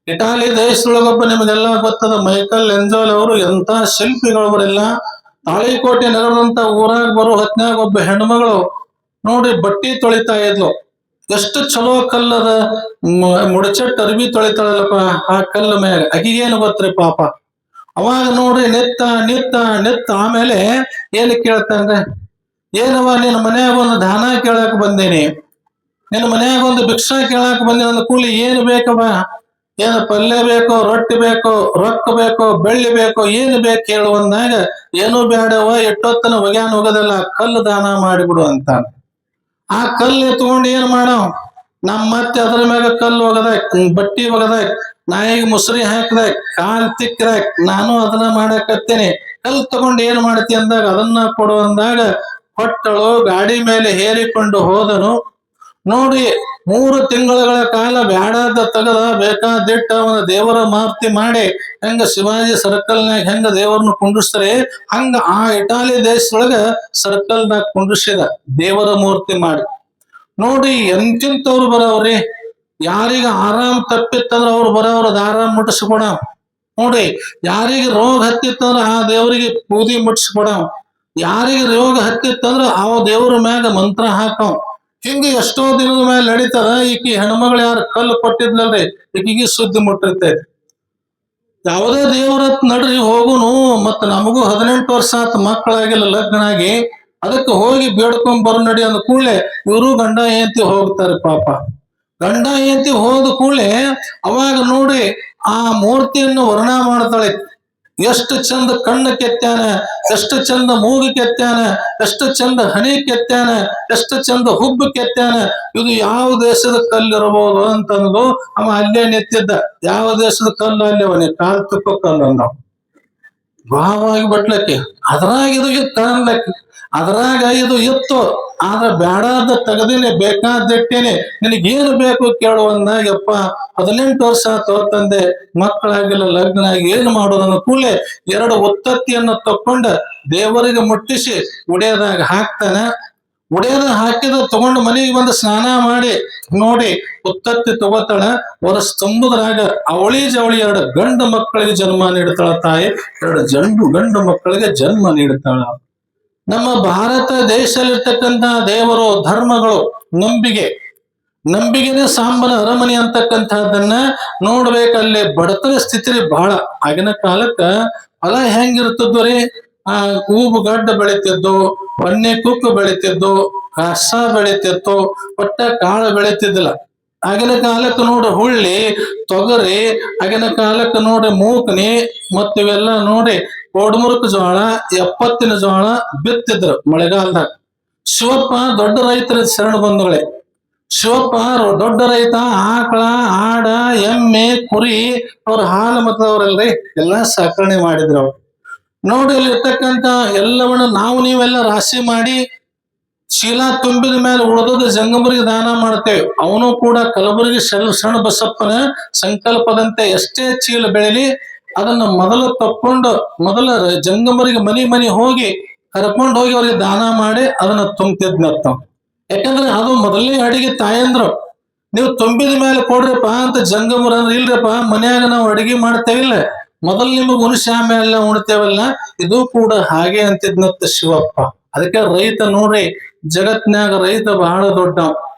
ಇಟಾಲಿ ದೇಶದೊಳಗೊಬ್ಬ ನಿಮಗೆಲ್ಲ ಗೊತ್ತದ ಮೈಕಲ್ ಎಂಜೋಲ್ ಅವರು, ಎಂತ ಶಿಲ್ಪಿಗಳವರೆಲ್ಲ. ತಾಳಿಕೋಟೆ ನಗರದಂತ ಊರಾಗ ಬರೋ ಹೊತ್ನ್ಯಾಗ ಒಬ್ಬ ಹೆಣ್ಮಗಳು ನೋಡಿ ಬಟ್ಟಿ ತೊಳಿತಾ ಇದ್ಲು. ಎಷ್ಟು ಚಲೋ ಕಲ್ಲದ, ಮುಡಚಟ್ ಅರ್ಬಿ ತೊಳಿತಾಳಲ್ಲಪ್ಪ ಆ ಕಲ್ಲು ಮ್ಯಾಗ. ಅಗಿಗೇನು ಗೊತ್ತ್ರಿ ಪಾಪ. ಅವಾಗ ನೋಡ್ರಿ ನಿತ್ತ ನಿತ್ತ ನಿತ್ತ ಆಮೇಲೆ ಏನ್ ಕೇಳ್ತಾಂದ್ರೆ, ಏನವ ನಿನ್ನ ಮನ್ಯಾಗ ಒಂದು ದಾನ ಕೇಳಕ್ ಬಂದೀನಿ, ನಿನ್ನ ಮನ್ಯಾಗ ಒಂದು ಭಿಕ್ಷಾ ಕೇಳಕ್ ಬಂದೀನಿ ಅಂದ ಕೂಡಲಿ ಏನ್ ಬೇಕವ, ಏನು ಪಲ್ಯ ಬೇಕೋ, ರೊಟ್ಟಿ ಬೇಕೋ, ರೊಕ್ಕ ಬೇಕೋ, ಬೆಳ್ಳಿ ಬೇಕೋ, ಏನು ಬೇಕು ಹೇಳುವಂದಾಗ, ಏನೂ ಬೇಡವ, ಎಷ್ಟೊತ್ತನ ಒಗ್ಯಾನ ಹೋಗೋದಲ್ಲ, ಕಲ್ಲು ದಾನ ಮಾಡಿಬಿಡು ಅಂತ. ಆ ಕಲ್ಲು ಎತ್ಕೊಂಡು ಏನ್ ಮಾಡವ್, ನಮ್ ಮತ್ತೆ ಅದ್ರ ಮ್ಯಾಗ ಕಲ್ಲು ಒಗದಾಕ್, ಬಟ್ಟಿ ಒಗದಾಕ್, ನಾಯಿಗೆ ಮುಸ್ರಿ ಹಾಕ್ದಾಕ್, ಕಾಲ್ ತಿಕ್ಕದಾಕ್, ನಾನು ಅದನ್ನ ಮಾಡಕತ್ತೇನೆ. ಕಲ್ಲು ತಗೊಂಡು ಏನ್ ಮಾಡ್ತಿ ಅಂದಾಗ ಅದನ್ನ ಕೊಡು ಅಂದಾಗ ಕೊಟ್ಟಳು. ಗಾಡಿ ಮೇಲೆ ಹೇರಿಕೊಂಡು ಹೋದನು. ನೋಡಿ 3 ತಿಂಗಳ ಕಾಲ ಬ್ಯಾಡಾದ ತೆಗದ ಬೇಕಾದಿಟ್ಟ ಒಂದು ದೇವರ ಮೂರ್ತಿ ಮಾಡಿ, ಹೆಂಗ ಶಿವಾಜಿ ಸರ್ಕಲ್ನಾಗ ಹೆಂಗ ದೇವರನ್ನ ಕುಂಡ್ರಿಸ್ತಾರೆ ಹಂಗ ಆ ಇಟಾಲಿ ದೇಶದೊಳಗ ಸರ್ಕಲ್ನಾಗ ಕುಂಡ್ರಿಸಿದ ದೇವರ ಮೂರ್ತಿ ಮಾಡಿ. ನೋಡಿ ಎಂತಿಂತವ್ರು ಬರವ್ರಿ. ಯಾರಿಗ ಆರಾಮ್ ತಪ್ಪಿತ್ತಂದ್ರ ಅವ್ರು ಬರವ್ರದ ಆರಾಮ್ ಮುಟ್ಟಿಸ್ಕೊಡ. ನೋಡಿ ಯಾರಿಗೆ ರೋಗ ಹತ್ತಿತ್ತಂದ್ರ ಆ ದೇವರಿಗೆ ಬೂದಿ ಮುಟ್ಟಿಸ್ಕೊಡ. ಯಾರಿಗೆ ರೋಗ ಹತ್ತಿತ್ತಂದ್ರ ಆ ದೇವ್ರ ಮ್ಯಾಗ ಮಂತ್ರ ಹಾಕವ್. ಹಿಂಗ ಎಷ್ಟೋ ದಿನದ ಮೇಲೆ ನಡೀತಾರ. ಈಕಿ ಹೆಣ್ಮಗಳು ಯಾರು ಕಲ್ಲು ಕೊಟ್ಟಿದ್ಲಲ್ರಿ, ಈಕಿಗೆ ಸುದ್ದಿ ಮುಟ್ಟಿರ್ತೈತಿ. ಯಾವುದೇ ದೇವರತ್ ನಡ್ರಿ ಹೋಗುನು, ಮತ್ತ ನಮಗೂ 18 ವರ್ಷ ಆತ, ಮಕ್ಕಳಾಗಿಲ್ಲ, ಲಗ್ನ ಆಗಿ. ಅದಕ್ಕೆ ಹೋಗಿ ಬೇಡ್ಕೊಂಡ್ ಬರೋ ನಡಿ ಅಂದ ಕೂಡಲೇ ಇವರು ಗಂಡ ಹೆಂಡತಿ ಹೋಗ್ತಾರೆ. ಪಾಪ ಗಂಡ ಹೆಂಡತಿ ಹೋದ ಕೂಡಲೇ ಅವಾಗ ನೋಡಿ ಆ ಮೂರ್ತಿಯನ್ನು ವರ್ಣ ಮಾಡ್ತಾಳೆ. ಎಷ್ಟು ಚಂದ ಕಣ್ಣು ಕೆತ್ತಾನ, ಎಷ್ಟು ಚಂದ ಮೂಗು ಕೆತ್ತಾನ, ಎಷ್ಟು ಚಂದ ಹನಿ ಕೆತ್ತಾನ, ಎಷ್ಟು ಚಂದ ಹುಬ್ಬು ಕೆತ್ತಾನ. ಇದು ಯಾವ ದೇಶದ ಕಲ್ಲಿರಬಹುದು ಅಂತಂದು ಅವ ಅಲ್ಲೇ ನಿಂತಿದ್ದ. ಯಾವ ದೇಶದ ಕಲ್ಲು ಅಲ್ಲಿ ಅವನಿಗೆ ಕಾಲ್ ತುಕ್ಕ ಕಲ್ಲು ಅಂದ. ಭಾವವಾಗಿ ಬಟ್ಲಕ್ಕೆ ಅದ್ರಾಗ ಇದು ಇತ್ತು ಅನ್ಲಕ್ಕೆ ಅದ್ರಾಗ ಇದು ಇತ್ತು ಆದ್ರೆ ಬ್ಯಾಡಾದ ತೆಗದಿನಿ ಬೇಕಾದಟ್ಟೇನೆ ನಿನಗೇನು ಬೇಕು ಕೇಳುವಂದಾಗಪ್ಪ 18 ವರ್ಷ ತಂದೆ ಮಕ್ಕಳಾಗಿಲ್ಲ ಲಗ್ನ ಆಗಿ ಏನು ಮಾಡೋದನ್ನ ಕೂಡಲೇ 2 ಉತ್ತತ್ತಿಯನ್ನು ತಕೊಂಡ ದೇವರಿಗೆ ಮುಟ್ಟಿಸಿ ಉಡಿಯದಾಗ ಹಾಕ್ತಾನ. ಉಡಿಯದ ಹಾಕಿದ ತಗೊಂಡು ಮನೆಗೆ ಬಂದು ಸ್ನಾನ ಮಾಡಿ ನೋಡಿ ಉತ್ತತ್ತಿ ತಗೋತಾಳ. ವರ್ಷ ತುಂಬುದ್ರಾಗ ಅವಳಿ ಜವಳಿ 2 ಗಂಡು ಮಕ್ಕಳಿಗೆ ಜನ್ಮ ನೀಡ್ತಾಳ ತಾಯಿ. 2 ಗಂಡು ಮಕ್ಕಳಿಗೆ ಜನ್ಮ ನೀಡ್ತಾಳ. ನಮ್ಮ ಭಾರತ ದೇಶದಲ್ಲಿರ್ತಕ್ಕಂಥ ದೇವರು ಧರ್ಮಗಳು ನಂಬಿಗೆನೆ ಸಾಂಬನ ಅರಮನೆ ಅಂತಕ್ಕಂಥದ್ದನ್ನ ನೋಡ್ಬೇಕಲ್ಲಿ. ಬಡತನ ಸ್ಥಿತಿ ಬಹಳ ಆಗಿನ ಕಾಲಕ್ಕ ಹೊಲ ಹೆಂಗಿರ್ತದ್ವು ರೀ, ಆ ಹೂವು ಗಡ್ಡ ಬೆಳಿತಿದ್ದು, ಹೊನ್ನೆ ಕುಕ್ಕು ಬೆಳಿತಿದ್ದು, ಕಸ ಬೆಳಿತಿತ್ತು, ಒಟ್ಟ ಕಾಳು ಬೆಳಿತಿದ್ದಿಲ್ಲ. ಆಗಿನ ಕಾಲಕ್ಕೆ ನೋಡಿ ಹುಳ್ಳಿ ತೊಗರಿ, ಆಗಿನ ಕಾಲಕ್ಕೆ ನೋಡಿ ಮೂಕನಿ ಮತ್ತ ಇವೆಲ್ಲ ನೋಡಿ ಕೋಡ್ಮುರುಕ್ ಜೋಳ, ಎಪ್ಪತ್ತಿನ ಜೋಳ ಬಿತ್ತಿದ್ರು ಮಳೆಗಾಲದಾಗ. ಶಿವಪ್ಪ ದೊಡ್ಡ ರೈತರ ಶರಣ ಬಂಧುಗಳೇ. ಶಿವಪ್ಪ ದೊಡ್ಡ ರೈತ. ಆಕಳ, ಆಡ, ಎಮ್ಮೆ, ಕುರಿ ಅವ್ರ ಹಾಲು ಮತದವ್ರಲ್ರಿ ಎಲ್ಲಾ ಸಾಕಣೆ ಮಾಡಿದ್ರು ಅವ್ರು. ನೋಡಿ ಇರ್ತಕ್ಕಂಥ ಎಲ್ಲವನ್ನ ನಾವು ನೀವೆಲ್ಲ ರಾಶಿ ಮಾಡಿ ಚೀಲ ತುಂಬಿದ ಮೇಲೆ ಉಳಿದ ಜಂಗಮರಿಗೆ ದಾನ ಮಾಡ್ತೇವೆ. ಅವನು ಕೂಡ ಕಲಬುರಗಿ ಶರಣ ಬಸಪ್ಪನ ಸಂಕಲ್ಪದಂತೆ ಎಷ್ಟೇ ಚೀಲ ಬೆಳೆಲಿ ಅದನ್ನ ಮೊದಲು ತಕ್ಕೊಂಡು ಜಂಗಮರಿಗೆ ಮನಿ ಹೋಗಿ ಕರ್ಕೊಂಡು ಹೋಗಿ ಅವ್ರಿಗೆ ದಾನ ಮಾಡಿ ಅದನ್ನ ತುಂಬ್ತಿದ್ನತ್ತ. ಯಾಕಂದ್ರೆ ಅದು ಮೊದಲನೇ ಅಡಿಗೆ ತಾಯಂದ್ರು. ನೀವು ತುಂಬಿದ ಮೇಲೆ ಕೊಡ್ರಪ್ಪ ಅಂತ ಜಂಗಮರ ಅಂದ್ರೆ ಇಲ್ರಪ್ಪ ಮನ್ಯಾಗ ನಾವು ಅಡಿಗೆ ಮಾಡ್ತೇವಿಲ್ಲ, ಮೊದಲು ನಿಮಗೆ ಉಣಿಸಿ ಆಮೇಲೆ ಉಣ್ತೇವಲ್ಲ. ಇದು ಕೂಡ ಹಾಗೆ ಅಂತಿದ್ನತ್ತ ಶಿವಪ್ಪ. ಅದಕ್ಕೆ ರೈತ ನೋಡ್ರಿ, ಜಗತ್ನ್ಯಾಗ ರೈತ ಬಹಳ ದೊಡ್ಡ.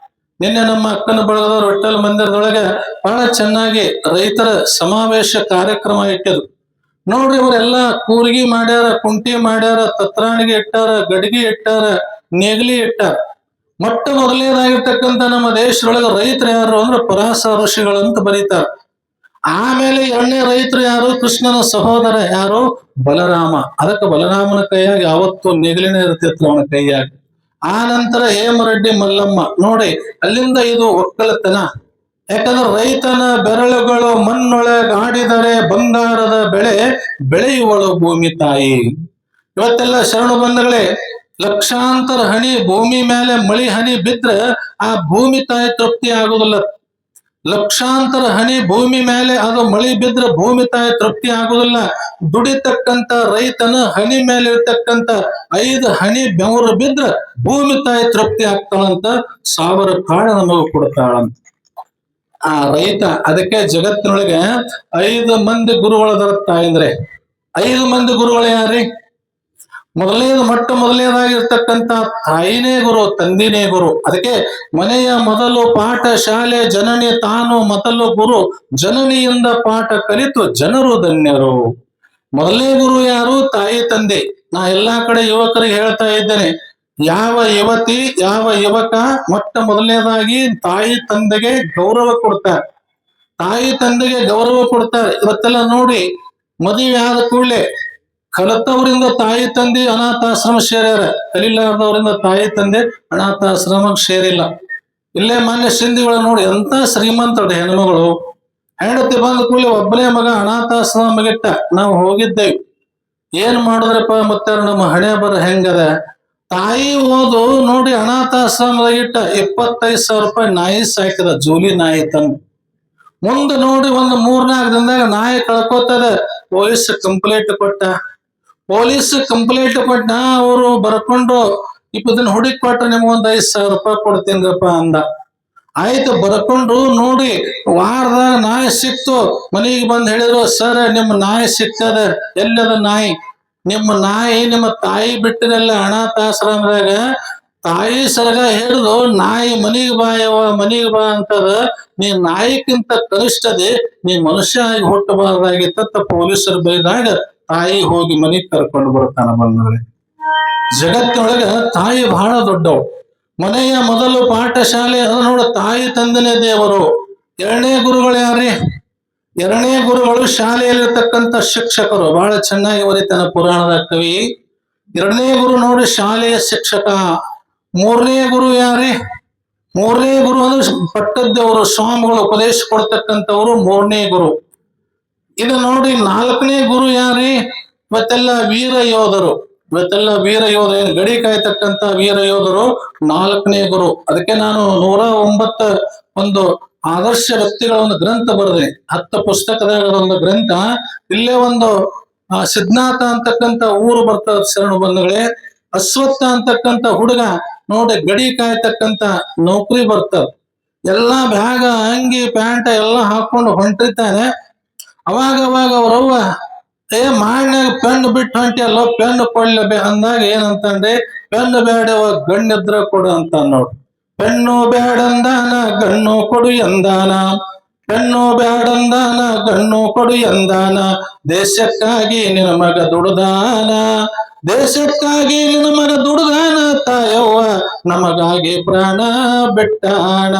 ನಿನ್ನೆ ನಮ್ಮ ಅಕ್ಕನ ಬಳಗದವ್ರು ಹೊಟ್ಟಲ್ ಮಂದಿರದೊಳಗೆ ಬಹಳ ಚೆನ್ನಾಗಿ ರೈತರ ಸಮಾವೇಶ ಕಾರ್ಯಕ್ರಮ ಇಟ್ಟಿದ್ರು. ನೋಡ್ರಿ, ಇವರೆಲ್ಲ ಕೂರ್ಗಿ ಮಾಡ್ಯಾರ, ಕುಂಟಿ ಮಾಡ್ಯಾರ, ತತ್ರಾಣಿಗೆ ಇಟ್ಟಾರ, ಗಡಿಗೆ ಇಟ್ಟಾರ, ನೇಗಿಲಿ ಇಟ್ಟಾರ. ಮೊದಲನೇದಾಗಿರ್ತಕ್ಕಂಥ ನಮ್ಮ ದೇಶದೊಳಗೆ ರೈತರು ಯಾರು ಅಂದ್ರೆ ಪರಾಸ ಋಷಿಗಳಂತ ಬರೀತಾರ. ಆಮೇಲೆ 2ನೇ ರೈತರು ಯಾರು? ಕೃಷ್ಣನ ಸಹೋದರ ಯಾರು? ಬಲರಾಮ. ಅದಕ್ಕೆ ಬಲರಾಮನ ಕೈಯಾಗ ಯಾವತ್ತು ನೇಗಿಲಿನ ಇರ್ತಿತ್ತು ಅವನ ಕೈಯಾಗ. ಆ ನಂತರ ಹೇಮರೆಡ್ಡಿ ಮಲ್ಲಮ್ಮ. ನೋಡಿ ಅಲ್ಲಿಂದ ಇದು ಒಕ್ಕಲತನ. ಯಾಕಂದ್ರೆ ರೈತನ ಬೆರಳುಗಳು ಮಣ್ಣೊಳಗೆ ಆಡಿದರೆ ಬಂಗಾರದ ಬೆಳೆಯುವಳು ಭೂಮಿ ತಾಯಿ. ಇವತ್ತೆಲ್ಲ ಶರಣ ಬಂಧುಗಳೇ, ಲಕ್ಷಾಂತರ ಹನಿ ಭೂಮಿ ಮೇಲೆ ಮಳಿ ಹನಿ ಬಿದ್ರೆ ಆ ಭೂಮಿ ತಾಯಿ ತೃಪ್ತಿ ಆಗುದಿಲ್ಲ. ಲಕ್ಷಾಂತರ ಹನಿ ಭೂಮಿ ಮೇಲೆ ಅದು ಮಳಿ ಬಿದ್ರೆ ಭೂಮಿ ತಾಯಿ ತೃಪ್ತಿ ಆಗುದಿಲ್ಲ. ದುಡಿತಕ್ಕಂತ ರೈತನ ಹನಿ ಮೇಲೆ ಇರ್ತಕ್ಕಂತ 5 ಹನಿ ಬೆವರು ಬಿದ್ರೆ ಭೂಮಿ ತಾಯಿ ತೃಪ್ತಿ ಆಗ್ತಾಳಂತ, 1000 ಕಾಳು ನಮಗೂ ಕೊಡ್ತಾಳಂತ ಆ ರೈತ. ಅದಕ್ಕೆ ಜಗತ್ತಿನೊಳಗೆ 5 ಮಂದಿ ಗುರುಗಳದರ ತಾಯಂದ್ರೆ. 5 ಮಂದಿ ಗುರುಗಳು ಯಾರಿ? ಮೊದಲನೇದಾಗಿರ್ತಕ್ಕಂಥ ತಾಯಿನೇ ಗುರು, ತಂದಿನೇ ಗುರು. ಅದಕ್ಕೆ ಮನೆಯ ಮೊದಲು ಪಾಠ ಶಾಲೆ ಜನನಿ ತಾನು ಮೊದಲು ಗುರು, ಜನನಿಯಿಂದ ಪಾಠ ಕಲಿತು ಜನರು ಧನ್ಯರು. ಮೊದಲನೇ ಗುರು ಯಾರು? ತಾಯಿ ತಂದೆ. ನಾ ಎಲ್ಲಾ ಕಡೆ ಯುವಕರಿಗೆ ಹೇಳ್ತಾ ಇದ್ದೇನೆ, ಯಾವ ಯುವತಿ ಯಾವ ಯುವಕ ಮೊದಲನೇದಾಗಿ ತಾಯಿ ತಂದೆಗೆ ಗೌರವ ಕೊಡ್ತಾರೆ. ತಾಯಿ ತಂದೆಗೆ ಗೌರವ ಕೊಡ್ತಾರೆ. ಇವತ್ತೆಲ್ಲ ನೋಡಿ ಮದುವೆ ಆದ ಕೂಡಲೇ ಕಲಿತವರಿಂದ ತಾಯಿ ತಂದೆ ಅನಾಥಾಶ್ರಮ ಸೇರ್ಯಾರ, ಕಲಿಲಾರ್ದವರಿಂದ ತಾಯಿ ತಂದೆ ಅನಾಥಾಶ್ರಮಕ್ಕೆ ಸೇರಿಲ್ಲ. ಇಲ್ಲೇ ಮಾನ್ಯ ಸಿಂಧಿಗಳು ನೋಡಿ ಎಂತ ಶ್ರೀಮಂತರು ಹೆಣ್ಮಗಳು. ಹೆಂಡತಿ ಬಂದ ಕೂಡಲೇ ಒಬ್ಬನೇ ಮಗ ಅನಾಥಾಶ್ರಮಗಿಟ್ಟ. ನಾವು ಹೋಗಿದ್ದೇವೆ. ಏನ್ ಮಾಡಿದ್ರಪ್ಪ ಮತ್ತೆ ನಮ್ಮ ಹಣೆ ಬರ ಹೆಂಗದ. ತಾಯಿ ಓದು ನೋಡಿ ಅನಾಥಾಶ್ರಮದಾಗಿಟ್ಟ 25,000 ರೂಪಾಯಿ ನಾಯಿ ಸಾಕಿದ, ಜೂಲಿ ನಾಯಿ ತಂದು. ಮುಂದೆ ನೋಡಿ ಒಂದು 3-4 ದಿನದಾಗ ನಾಯಿ ಕಳ್ಕೋತದ. ಪೊಲೀಸ್ ಕಂಪ್ಲೇಂಟ್ ಕೊಟ್ಟ. ಅವರು ಬರ್ಕೊಂಡು ಇದನ್ನ ಹುಡುಕಿ ಕೊಟ್ಟ, ನಿಮ್ಗೊಂದು 5,000 ರೂಪಾಯಿ ಕೊಡ್ತೀನಿರಪ್ಪ ಅಂದ. ಆಯ್ತು ಬರ್ಕೊಂಡು ನೋಡಿ ವಾರದಾಗ ನಾಯಿ ಸಿಕ್ತು. ಮನೆಗೆ ಬಂದು ಹೇಳಿದ್ರು, ಸರ್ ನಿಮ್ಮ ನಾಯಿ ಸಿಕ್ತದ. ಎಲ್ಲದ ನಾಯಿ? ನಿಮ್ಮ ನಾಯಿ ನಿಮ್ಮ ತಾಯಿ ಬಿಟ್ಟಿರಲ್ಲ ಅನಾಥಾಶ್ರಮದಾಗ. ತಾಯಿ ಸರಗ ಹಿಡಿದು ನಾಯಿ ಮನಿಗೆ ಮನಿಗೆ ಬಾ ಅಂತದ. ನೀ ನಾಯಿಕ್ಕಿಂತ ಕನಿಷ್ಠದೆ, ನೀ ಮನುಷ್ಯ ಆಗಿ ಹುಟ್ಟಬಾರ್ದಾಗಿತ್ತ ಪೊಲೀಸರು ಬೈದಾಗ ತಾಯಿ ಹೋಗಿ ಮನಿಗೆ ಕರ್ಕೊಂಡು ಬರ್ತಾನ. ಬಂದ್ರೆ ಜಗತ್ತಿನೊಳಗ ತಾಯಿ ಬಹಳ ದೊಡ್ಡವು. ಮನೆಯ ಮೊದಲು ಪಾಠಶಾಲೆ ಅದು ನೋಡ, ತಾಯಿ ತಂದೆನೇ ದೇವರು. 2ನೇ ಗುರುಗಳು ಯಾರೇ? 2ನೇ ಗುರುಗಳು ಶಾಲೆಯಲ್ಲಿರ್ತಕ್ಕಂಥ ಶಿಕ್ಷಕರು. ಬಹಳ ಚೆನ್ನಾಗಿ ಬರೀತಾನ ಪುರಾಣದ ಕವಿ. 2ನೇ ಗುರು ನೋಡಿ ಶಾಲೆಯ ಶಿಕ್ಷಕ. 3ನೇ ಗುರು ಯಾರೇ? 3ನೇ ಗುರು ಅಂದ್ರೆ ಪಟ್ಟದ್ದವರು, ಸ್ವಾಮಿಗಳು ಉಪದೇಶ ಕೊಡ್ತಕ್ಕಂಥವ್ರು 3ನೇ ಗುರು. ಇದು ನೋಡಿ 4ನೇ ಗುರು ಯಾರೇ? ಇವತ್ತೆಲ್ಲ ವೀರ ಯೋಧರು, ಇವತ್ತೆಲ್ಲ ವೀರ ಯೋಧ ಏನ್ ಗಡಿ ಕಾಯ್ತಕ್ಕಂತ ವೀರ ಯೋಧರು 4ನೇ ಗುರು. ಅದಕ್ಕೆ ನಾನು 109 ಒಂದು ಆದರ್ಶ ವ್ಯಕ್ತಿಗಳ ಒಂದು ಗ್ರಂಥ ಬರೆದೆ, 10 ಪುಸ್ತಕದಾಗ ಒಂದು ಗ್ರಂಥ. ಇಲ್ಲೇ ಒಂದು ಸಿದ್ಧಾರ್ಥ ಅಂತಕ್ಕಂತ ಊರು ಬರ್ತದ ಶರಣು ಬಂಧುಗಳೇ. ಅಶ್ವತ್ಥ ಅಂತಕ್ಕಂತ ಹುಡುಗ ನೋಡಿ ಗಡಿ ಕಾಯ್ತಕ್ಕಂತ ನೌಕರಿ ಬರ್ತದ. ಎಲ್ಲಾ ಬ್ಯಾಗ ಅಂಗಿ ಪ್ಯಾಂಟ್ ಎಲ್ಲ ಹಾಕೊಂಡು ಹೊಂಟಿರ್ತಾನೆ. ಅವಾಗ ಅವ್ರವ್ವ ಮಾಡ್ನಾಗ ಪೆನ್ ಬಿಟ್ಟು ಹೊಂಟಿಯಲ್ಲ, ಪೆನ್ ಕೊಡ್ಲೇ ಅಂದಾಗ ಏನಂತಂದ್ರೆ, ಪೆನ್ ಬೇಡವ ಗಣ್ಣಿದ್ರ ಕೊಡು ಅಂತ ನೋಡು. ಪೆನ್ನು ಬೇಡಂದಾನ ಗಣ್ಣು ಕೊಡು ಎಂದಾನ, ಪೆನ್ನು ಬೇಡಂದಾನ ಗಣ್ಣು ಕೊಡು ಎಂದಾನ, ದೇಶಕ್ಕಾಗಿ ನಿನ್ನ ಮಗ ದುಡ್ದಾನ, ದೇಶಕ್ಕಾಗಿ ನಿನ್ನ ಮಗ ದುಡ್ದಾನ, ತಾಯವ್ವ ನಮಗಾಗಿ ಪ್ರಾಣ ಬಿಟ್ಟಾಣ,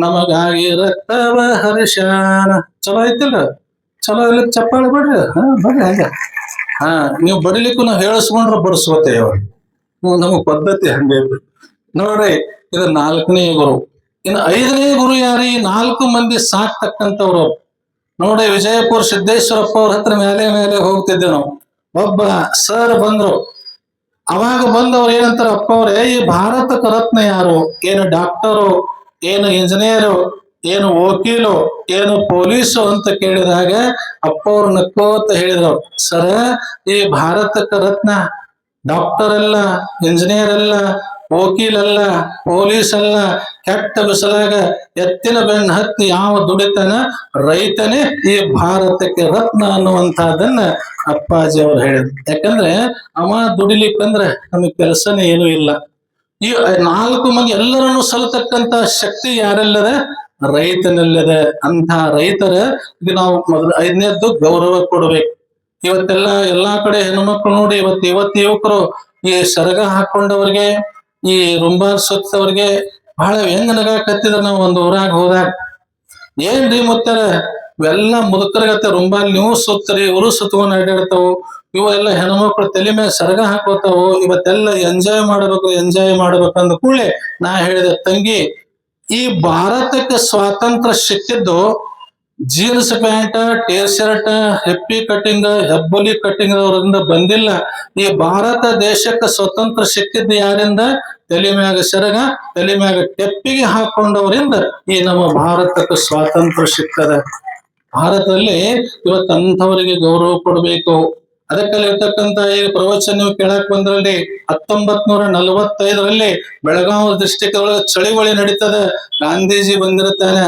ನಮಗಾಗಿ ರಕ್ತವ ಹರಿಶಾನ. ಚಲೋ ಐತಿಲ್ಲ? ಚಲೋ ಇಲ್ಲ ಚಪ್ಪಾಳೆ ಬಿಡ್ರಿ. ಬರ್ರಿ ಹಂಗ. ನೀವು ಬಡಿಲಿಕ್ಕೂ ನಾವು ಹೇಳಿಸ್ಕೊಂಡ್ರೆ ಬಡಿಸ್ಕೋತೇವ. ನಮಗ್ ಪದ್ಧತಿ ಹಂಗೆ ನೋಡ್ರಿ. ಇದು 4ನೇ ಗುರು. ಇನ್ನು 5ನೇ ಗುರು ಯಾರು? ಈ 4 ಮಂದಿ ಸಾಕ್ತಕ್ಕಂಥವ್ರು ನೋಡಿ. ವಿಜಯಪುರ ಸಿದ್ದೇಶ್ವರಪ್ಪ ಅವ್ರ ಹತ್ರ ಮೇಲೆ ಹೋಗ್ತಿದ್ದೆ ನಾವು. ಒಬ್ಬ ಸರ್ ಬಂದ್ರು. ಅವಾಗ ಬಂದವ್ರು ಏನಂತಾರ, ಅಪ್ಪ ಅವ್ರೆ ಈ ಭಾರತಕ ರತ್ನ ಯಾರು? ಏನು ಡಾಕ್ಟರು, ಏನು ಇಂಜಿನಿಯರು, ಏನು ವಕೀಲು, ಏನು ಪೊಲೀಸು ಅಂತ ಕೇಳಿದಾಗ ಅಪ್ಪ ಅವ್ರು ನಕ್ಕೋತ ಹೇಳಿದ್ರು, ಸರ ಈ ಭಾರತಕ ರತ್ನ ಡಾಕ್ಟರ್ ಅಲ್ಲ, ಇಂಜಿನಿಯರ್ ಅಲ್ಲ, ವಕೀಲ್ ಅಲ್ಲ, ಪೊಲೀಸ್ ಅಲ್ಲ, ಕೆಟ್ಟ ಬಿಸಲಾಗ ಎತ್ತಿನ ಬೆನ್ನ ಹತ್ತಿ ಯಾವ ದುಡಿತಾನ ರೈತನೇ ಈ ಭಾರತಕ್ಕೆ ರತ್ನ ಅನ್ನುವಂತಹದನ್ನ ಅಪ್ಪಾಜಿ ಅವ್ರು ಹೇಳಿದ್ರು. ಯಾಕಂದ್ರೆ ಅವ ದುಡಿಲಿಕ್ಕಂದ್ರೆ ನಮಗ್ ಕೆಲಸನೇ ಏನೂ ಇಲ್ಲ. ಈ 4 ಮಂದಿ ಎಲ್ಲರನ್ನು ಸಲತಕ್ಕಂತ ಶಕ್ತಿ ಯಾರೆಲ್ಲದ? ರೈತನಲ್ಲದ. ಅಂತ ರೈತರ ಇದು ನಾವು ಮೊದಲು 5ನೇದ್ದು ಗೌರವ ಕೊಡ್ಬೇಕು. ಇವತ್ತೆಲ್ಲ ಎಲ್ಲಾ ಕಡೆ ಹೆಣ್ಮಕ್ಳು ನೋಡಿ, ಇವತ್ತು ಯುವಕರು ಈ ಸರಗ ಹಾಕೊಂಡವ್ರಿಗೆ, ಈ ರುಂಬಾಲ್ ಸುತ್ತವ್ರಿಗೆ ಬಹಳ ಹೆಂಗ ನಗಾಕತ್ತಿದ್ರ. ನಾವು ಒಂದು ಊರಾಗ ಹೋದಾಗ, ಏನ್ರಿ ಮುತ್ತಾರ ಇವೆಲ್ಲ ಮುದುಕರಿಗತ್ತೆ ರುಂಬಾಲ್ ನೀವು ಸುತ್ತರಿ, ಇವರು ಸುತ್ತಕೊಂಡು ಅಡ್ಡಾಡ್ತಾವು, ಇವೆಲ್ಲ ಹೆಣ್ಮಕ್ಳು ತಲೆ ಮೇಲೆ ಸರಗ ಹಾಕೋತಾವು. ಇವತ್ತೆಲ್ಲ ಎಂಜಾಯ್ ಮಾಡ್ಬೇಕು ಅಂದ ಕೂಡಲೇ ನಾ ಹೇಳಿದೆ, ತಂಗಿ ಈ ಭಾರತಕ್ಕೆ ಸ್ವಾತಂತ್ರ್ಯ ಸಿಕ್ಕಿದ್ದು jeans pant, T shirt, happy cutting, Hebbuli cutting ಅವರಿಂದ ಬಂದಿಲ್ಲ. ಈ ಭಾರತ ದೇಶಕ್ಕೆ ಸ್ವತಂತ್ರ ಸಿಕ್ಕಿದ್ದು ಯಾರಿಂದ? ತಲೆ ಮ್ಯಾಗ ಸೆರಗ, ತಲೆ ಮ್ಯಾಗ ಟೆಪ್ಪಿಗೆ ಹಾಕೊಂಡವರಿಂದ ಈ ನಮ್ಮ ಭಾರತಕ್ಕೆ ಸ್ವಾತಂತ್ರ್ಯ ಸಿಕ್ಕದ. ಭಾರತದಲ್ಲಿ ಇವತ್ತಂಥವರಿಗೆ ಗೌರವ ಕೊಡ್ಬೇಕು. ಅದಕ್ಕಲ್ಲಿರ್ತಕ್ಕಂಥ ಈ ಪ್ರವಚನ ನೀವು ಕೇಳಕ್ ಬಂದ್ರಲ್ಲಿ 1945ರಲ್ಲಿ ಬೆಳಗಾವಿ ಡಿಸ್ಟಿಕ್ ಒಳಗೆ ಚಳಿವಳಿ ನಡೀತದ. ಗಾಂಧೀಜಿ ಬಂದಿರ್ತಾನೆ,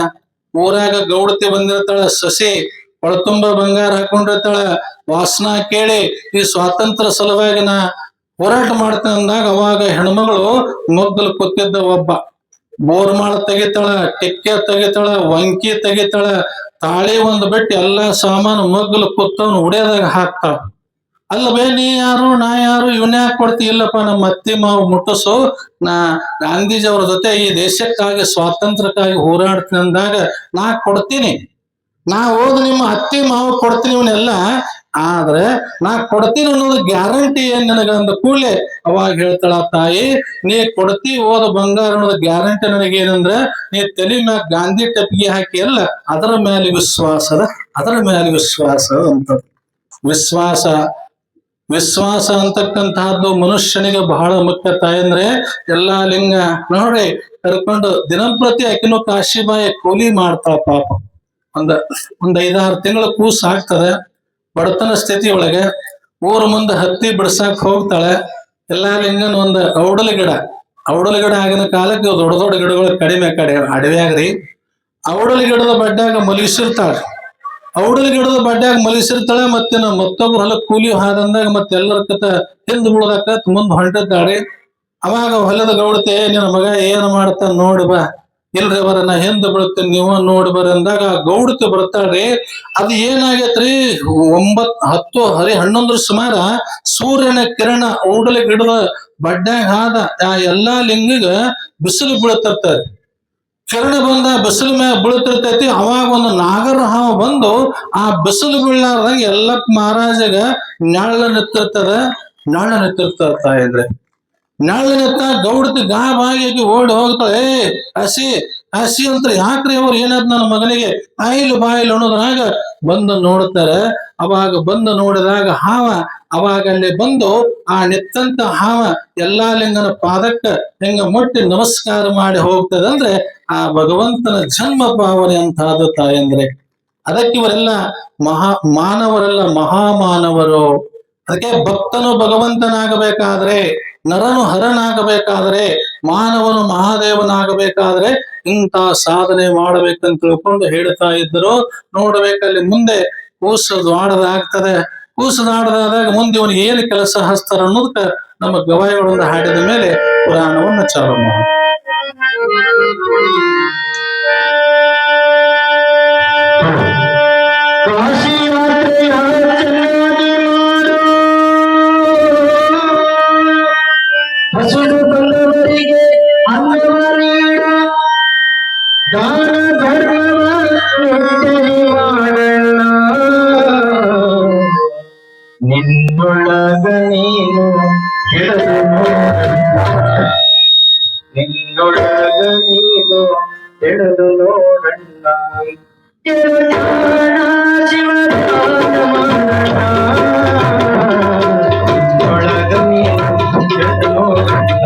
ಊರಾಗ ಗೌಡತಿ ಬಂದಿರ್ತಾಳ, ಸಸಿ ಒಳತುಂಬ ಬಂಗಾರ ಹಾಕೊಂಡಿರ್ತಾಳ. ವಾಸನ ಕೇಳಿ ಈ ಸ್ವಾತಂತ್ರ್ಯ ಸಲುವಾಗಿ ನಾ ಹೋರಾಟ ಮಾಡ್ತೇನೆ ಅಂದಾಗ ಅವಾಗ ಹೆಣ್ಮಗಳು ಮೊಗ್ಗಲು ಕೂತಿದ್ದ ಒಬ್ಬ ಬೋರ್ಮಾಳ ತೆಗಿತಾಳ, ಟಿಕ್ಕೆ ತೆಗಿತಾಳ, ವಂಕಿ ತೆಗಿತಾಳ, ತಾಳಿ ಒಂದು ಬಿಟ್ಟು ಎಲ್ಲಾ ಸಾಮಾನು ಮೊಗ್ಗಲು ಕೂತವನು ಉಡಿಯೋದಾಗ ಹಾಕ್ತಾಳ. ಅಲ್ಲ ಬೇ ನೀ ಯಾರು ನಾ ಯಾರು ಇವನ್ಯಾಕೆ ಕೊಡ್ತಿ? ಇಲ್ಲಪ್ಪ ನಮ್ಮ ಅತ್ತಿ ಮಾವು ಮುಟ್ಟಿಸು, ನಾ ಗಾಂಧೀಜಿ ಅವ್ರ ಜೊತೆ ಈ ದೇಶಕ್ಕಾಗಿ ಸ್ವಾತಂತ್ರ್ಯಕ್ಕಾಗಿ ಹೋರಾಡ್ತೀನಿ ಅಂದಾಗ ನಾ ಕೊಡ್ತೀನಿ, ನಾ ಹೋದ್ ನಿಮ್ಮ ಅತ್ತಿ ಮಾವು ಕೊಡ್ತೀನಿ ಇವನ್ನೆಲ್ಲ, ಆದ್ರೆ ನಾ ಕೊಡ್ತೀನಿ ಅನ್ನೋದು ಗ್ಯಾರಂಟಿ ಏನ್ ನನಗ ಅಂದ ಕೂಡಲೇ ಅವಾಗ ಹೇಳ್ತಾಳ, ತಾಯಿ ನೀ ಕೊಡ್ತಿ ಓದ ಬಂಗಾರ ಅನ್ನೋದು ಗ್ಯಾರಂಟಿ ನನಗೇನಂದ್ರ ನೀ ತಲೆ ಮ್ಯಾಗ ಗಾಂಧಿ ಟೆಪ್ಪಿಗೆ ಹಾಕಿ ಅಲ್ಲ, ಅದರ ಮೇಲೆ ವಿಶ್ವಾಸ ಅಂತ. ವಿಶ್ವಾಸ ಅಂತಕ್ಕಂತಹದ್ದು ಮನುಷ್ಯನಿಗೆ ಬಹಳ ಮುಖ್ಯ. ತಾಯಂದ್ರೆ ಎಲ್ಲಾ ಲಿಂಗ ನೋಡ್ರಿ ಕರ್ಕೊಂಡು ದಿನಂಪ್ರತಿ ಆಕಿನೂ ಕಾಶಿಬಾಯಿ ಕೂಲಿ ಮಾಡ್ತಾಳ. ಪಾಪ ಒಂದ್ 5-6 ತಿಂಗಳ ಕೂಸು ಆಗ್ತದೆ. ಬಡತನ ಸ್ಥಿತಿ ಒಳಗೆ ಊರ ಮುಂದೆ ಹತ್ತಿ ಬಿಡ್ಸಾಕ್ ಹೋಗ್ತಾಳೆ. ಎಲ್ಲಾ ಲಿಂಗನ್ ಒಂದು ಔಡಲ ಗಿಡ ಆಗಿನ ಕಾಲಕ್ಕೆ ದೊಡ್ಡ ಗಿಡಗಳು ಕಡಿಮೆ ಅಡವ್ಯಾಗ್ರಿ. ಔಡಲ ಗಿಡದ ಬಡ್ಡ್ಯಾಗ ಮಲಗಿಸಿರ್ತಾಳೆ. ಮತ್ತೆ ಮತ್ತೊಬ್ರು ಹೊಲಕ್ ಕೂಲಿ ಹಾದಂದಾಗ ಮತ್ತೆ ಎಲ್ಲರ ಕತ ಹಿಂದ್ ಬಿಡೋದಕ್ಕ ಮುಂದ್ ಹೊಂಟಿದ್ದಾಳೆ. ಅವಾಗ ಹೊಲದ ಗೌಡತೆ ನಿನ್ನ ಮಗ ಏನ್ ಮಾಡ್ತಾನ ನೋಡಿ ಬಾ, ಇಲ್ರಿ ಬರ ನಾ ಹಿಂದ್ ಬೀಳ್ತೇನೆ ನೀವು ನೋಡಿ ಬರ ಅಂದಾಗ ಗೌಡತೆ ಬರ್ತಾಳ್ರಿ. ಅದು ಏನಾಗೈತ್ರಿ 9-10-11 ಸುಮಾರ ಸೂರ್ಯನ ಕಿರಣ ಔಡಲ ಗಿಡದ ಬಡ್ಡ್ಯಾಗ ಹಾದ ಆ ಎಲ್ಲಾ ಲಿಂಗಿಗ ಬಿಸಿಲು ಬೀಳ್ತಿರ್ತಾರೆ. ಕಿರಣ ಬಂದ ಬಿಸಿಲು ಮ್ಯಾಗ ಬೀಳ್ತಿರ್ತೈತಿ. ಅವಾಗ ಒಂದು ನಾಗರ ಹಾವು ಬಂದು ಆ ಬಿಸಿಲು ಬೀಳಾರ್ದಂಗ ಎಲ್ಲಪ್ಪ ಮಹಾರಾಜಗ ನೆಳ್ಳ ನಿಂತಿರ್ತದ ತಾಯಿದ್ರೆ. ನೆಳ್ಳ ನಿಂತ ಗೌಡತಿ ಗಾಬಾಗಿ ಓಡಿ ಹೋಗ್ತಾಳೆ. ಹಸಿ ಅಂತ ಯಾಕ್ರಿ ಅವ್ರು ಏನಾದ್ ನನ್ನ ಮಗನಿಗೆ ಬಾಯಿಲು ಅನ್ನೋದ್ರಾಗ ಬಂದು ನೋಡ್ತಾರೆ. ಅವಾಗ ಬಂದು ನೋಡಿದಾಗ ಹಾವ ಅವಾಗ ಅಲ್ಲಿ ಬಂದು ಆ ನಿತ್ತಂತ ಹಾವ ಎಲ್ಲಾ ಲಿಂಗನ ಪಾದಕ್ಕ ಹಿಂಗ ಮುಟ್ಟಿ ನಮಸ್ಕಾರ ಮಾಡಿ ಹೋಗ್ತದಂದ್ರೆ ಆ ಭಗವಂತನ ಜನ್ಮ ಭಾವನೆ ಅಂತಹದ್ದು ತಾಯಂದ್ರೆ. ಅದಕ್ಕೆ ಇವರೆಲ್ಲ ಮಾನವರೆಲ್ಲ ಮಹಾಮಾನವರು. ಅದಕ್ಕೆ ಭಕ್ತನು ಭಗವಂತನಾಗಬೇಕಾದ್ರೆ, ನರನು ಹರನಾಗಬೇಕಾದ್ರೆ, ಮಾನವನು ಮಹಾದೇವನಾಗಬೇಕಾದ್ರೆ ಇಂಥ ಸಾಧನೆ ಮಾಡಬೇಕಂತ ತಿಳ್ಕೊಂಡು ಹೇಳ್ತಾ ಇದ್ರು. ನೋಡ್ಬೇಕಲ್ಲಿ ಮುಂದೆ ಕೂಸು ದ್ವಾಡದಾಗ್ತದೆ. ಕೂಸು ದ್ವಾಡದಾದಾಗ ಮುಂದೆ ಇವನಿಗೆ ಏನು ಕೆಲಸ ಹಚ್ತಾರ ಅನ್ನೋದಕ್ಕ ನಮ್ಮ ಗವಾಯಿಗಳಿಂದ ಹಾಡಿದ ಮೇಲೆ ಪುರಾಣವನ್ನು ಚಾಲು ಮಾಡಿ. ಕಾಶಿ ಯಾತ್ರೆಯ ಚೆನ್ನಾಗಿ ಮಾಡು, ಹಸುರು ಬಂದವರಿಗೆ ಅನ್ನವ ನೀಡು, ದಾನ ಧರ್ಮವ ನಿಂದನೆ ಮಾಡಲ್ಲ, ನಿನ್ನೊಳಗ ನೀನು ಹಿಡಿದು ನೋಡಣ್ಣ, ನಿನ್ನೊಳಗ ನೀನು ಹಿಡಿದು ನೋಡಣ್ಣ, ಶಿವದಾನ ಶಿವದಾನ ಮಾಡಣ್ಣ, ನಿನ್ನೊಳಗ ನೀನು ಹಿಡಿದು ನೋಡಣ್ಣ,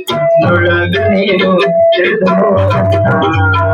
ನಿನ್ನೊಳಗ ನೀನು ಹಿಡಿದು ನೋಡಣ್ಣ.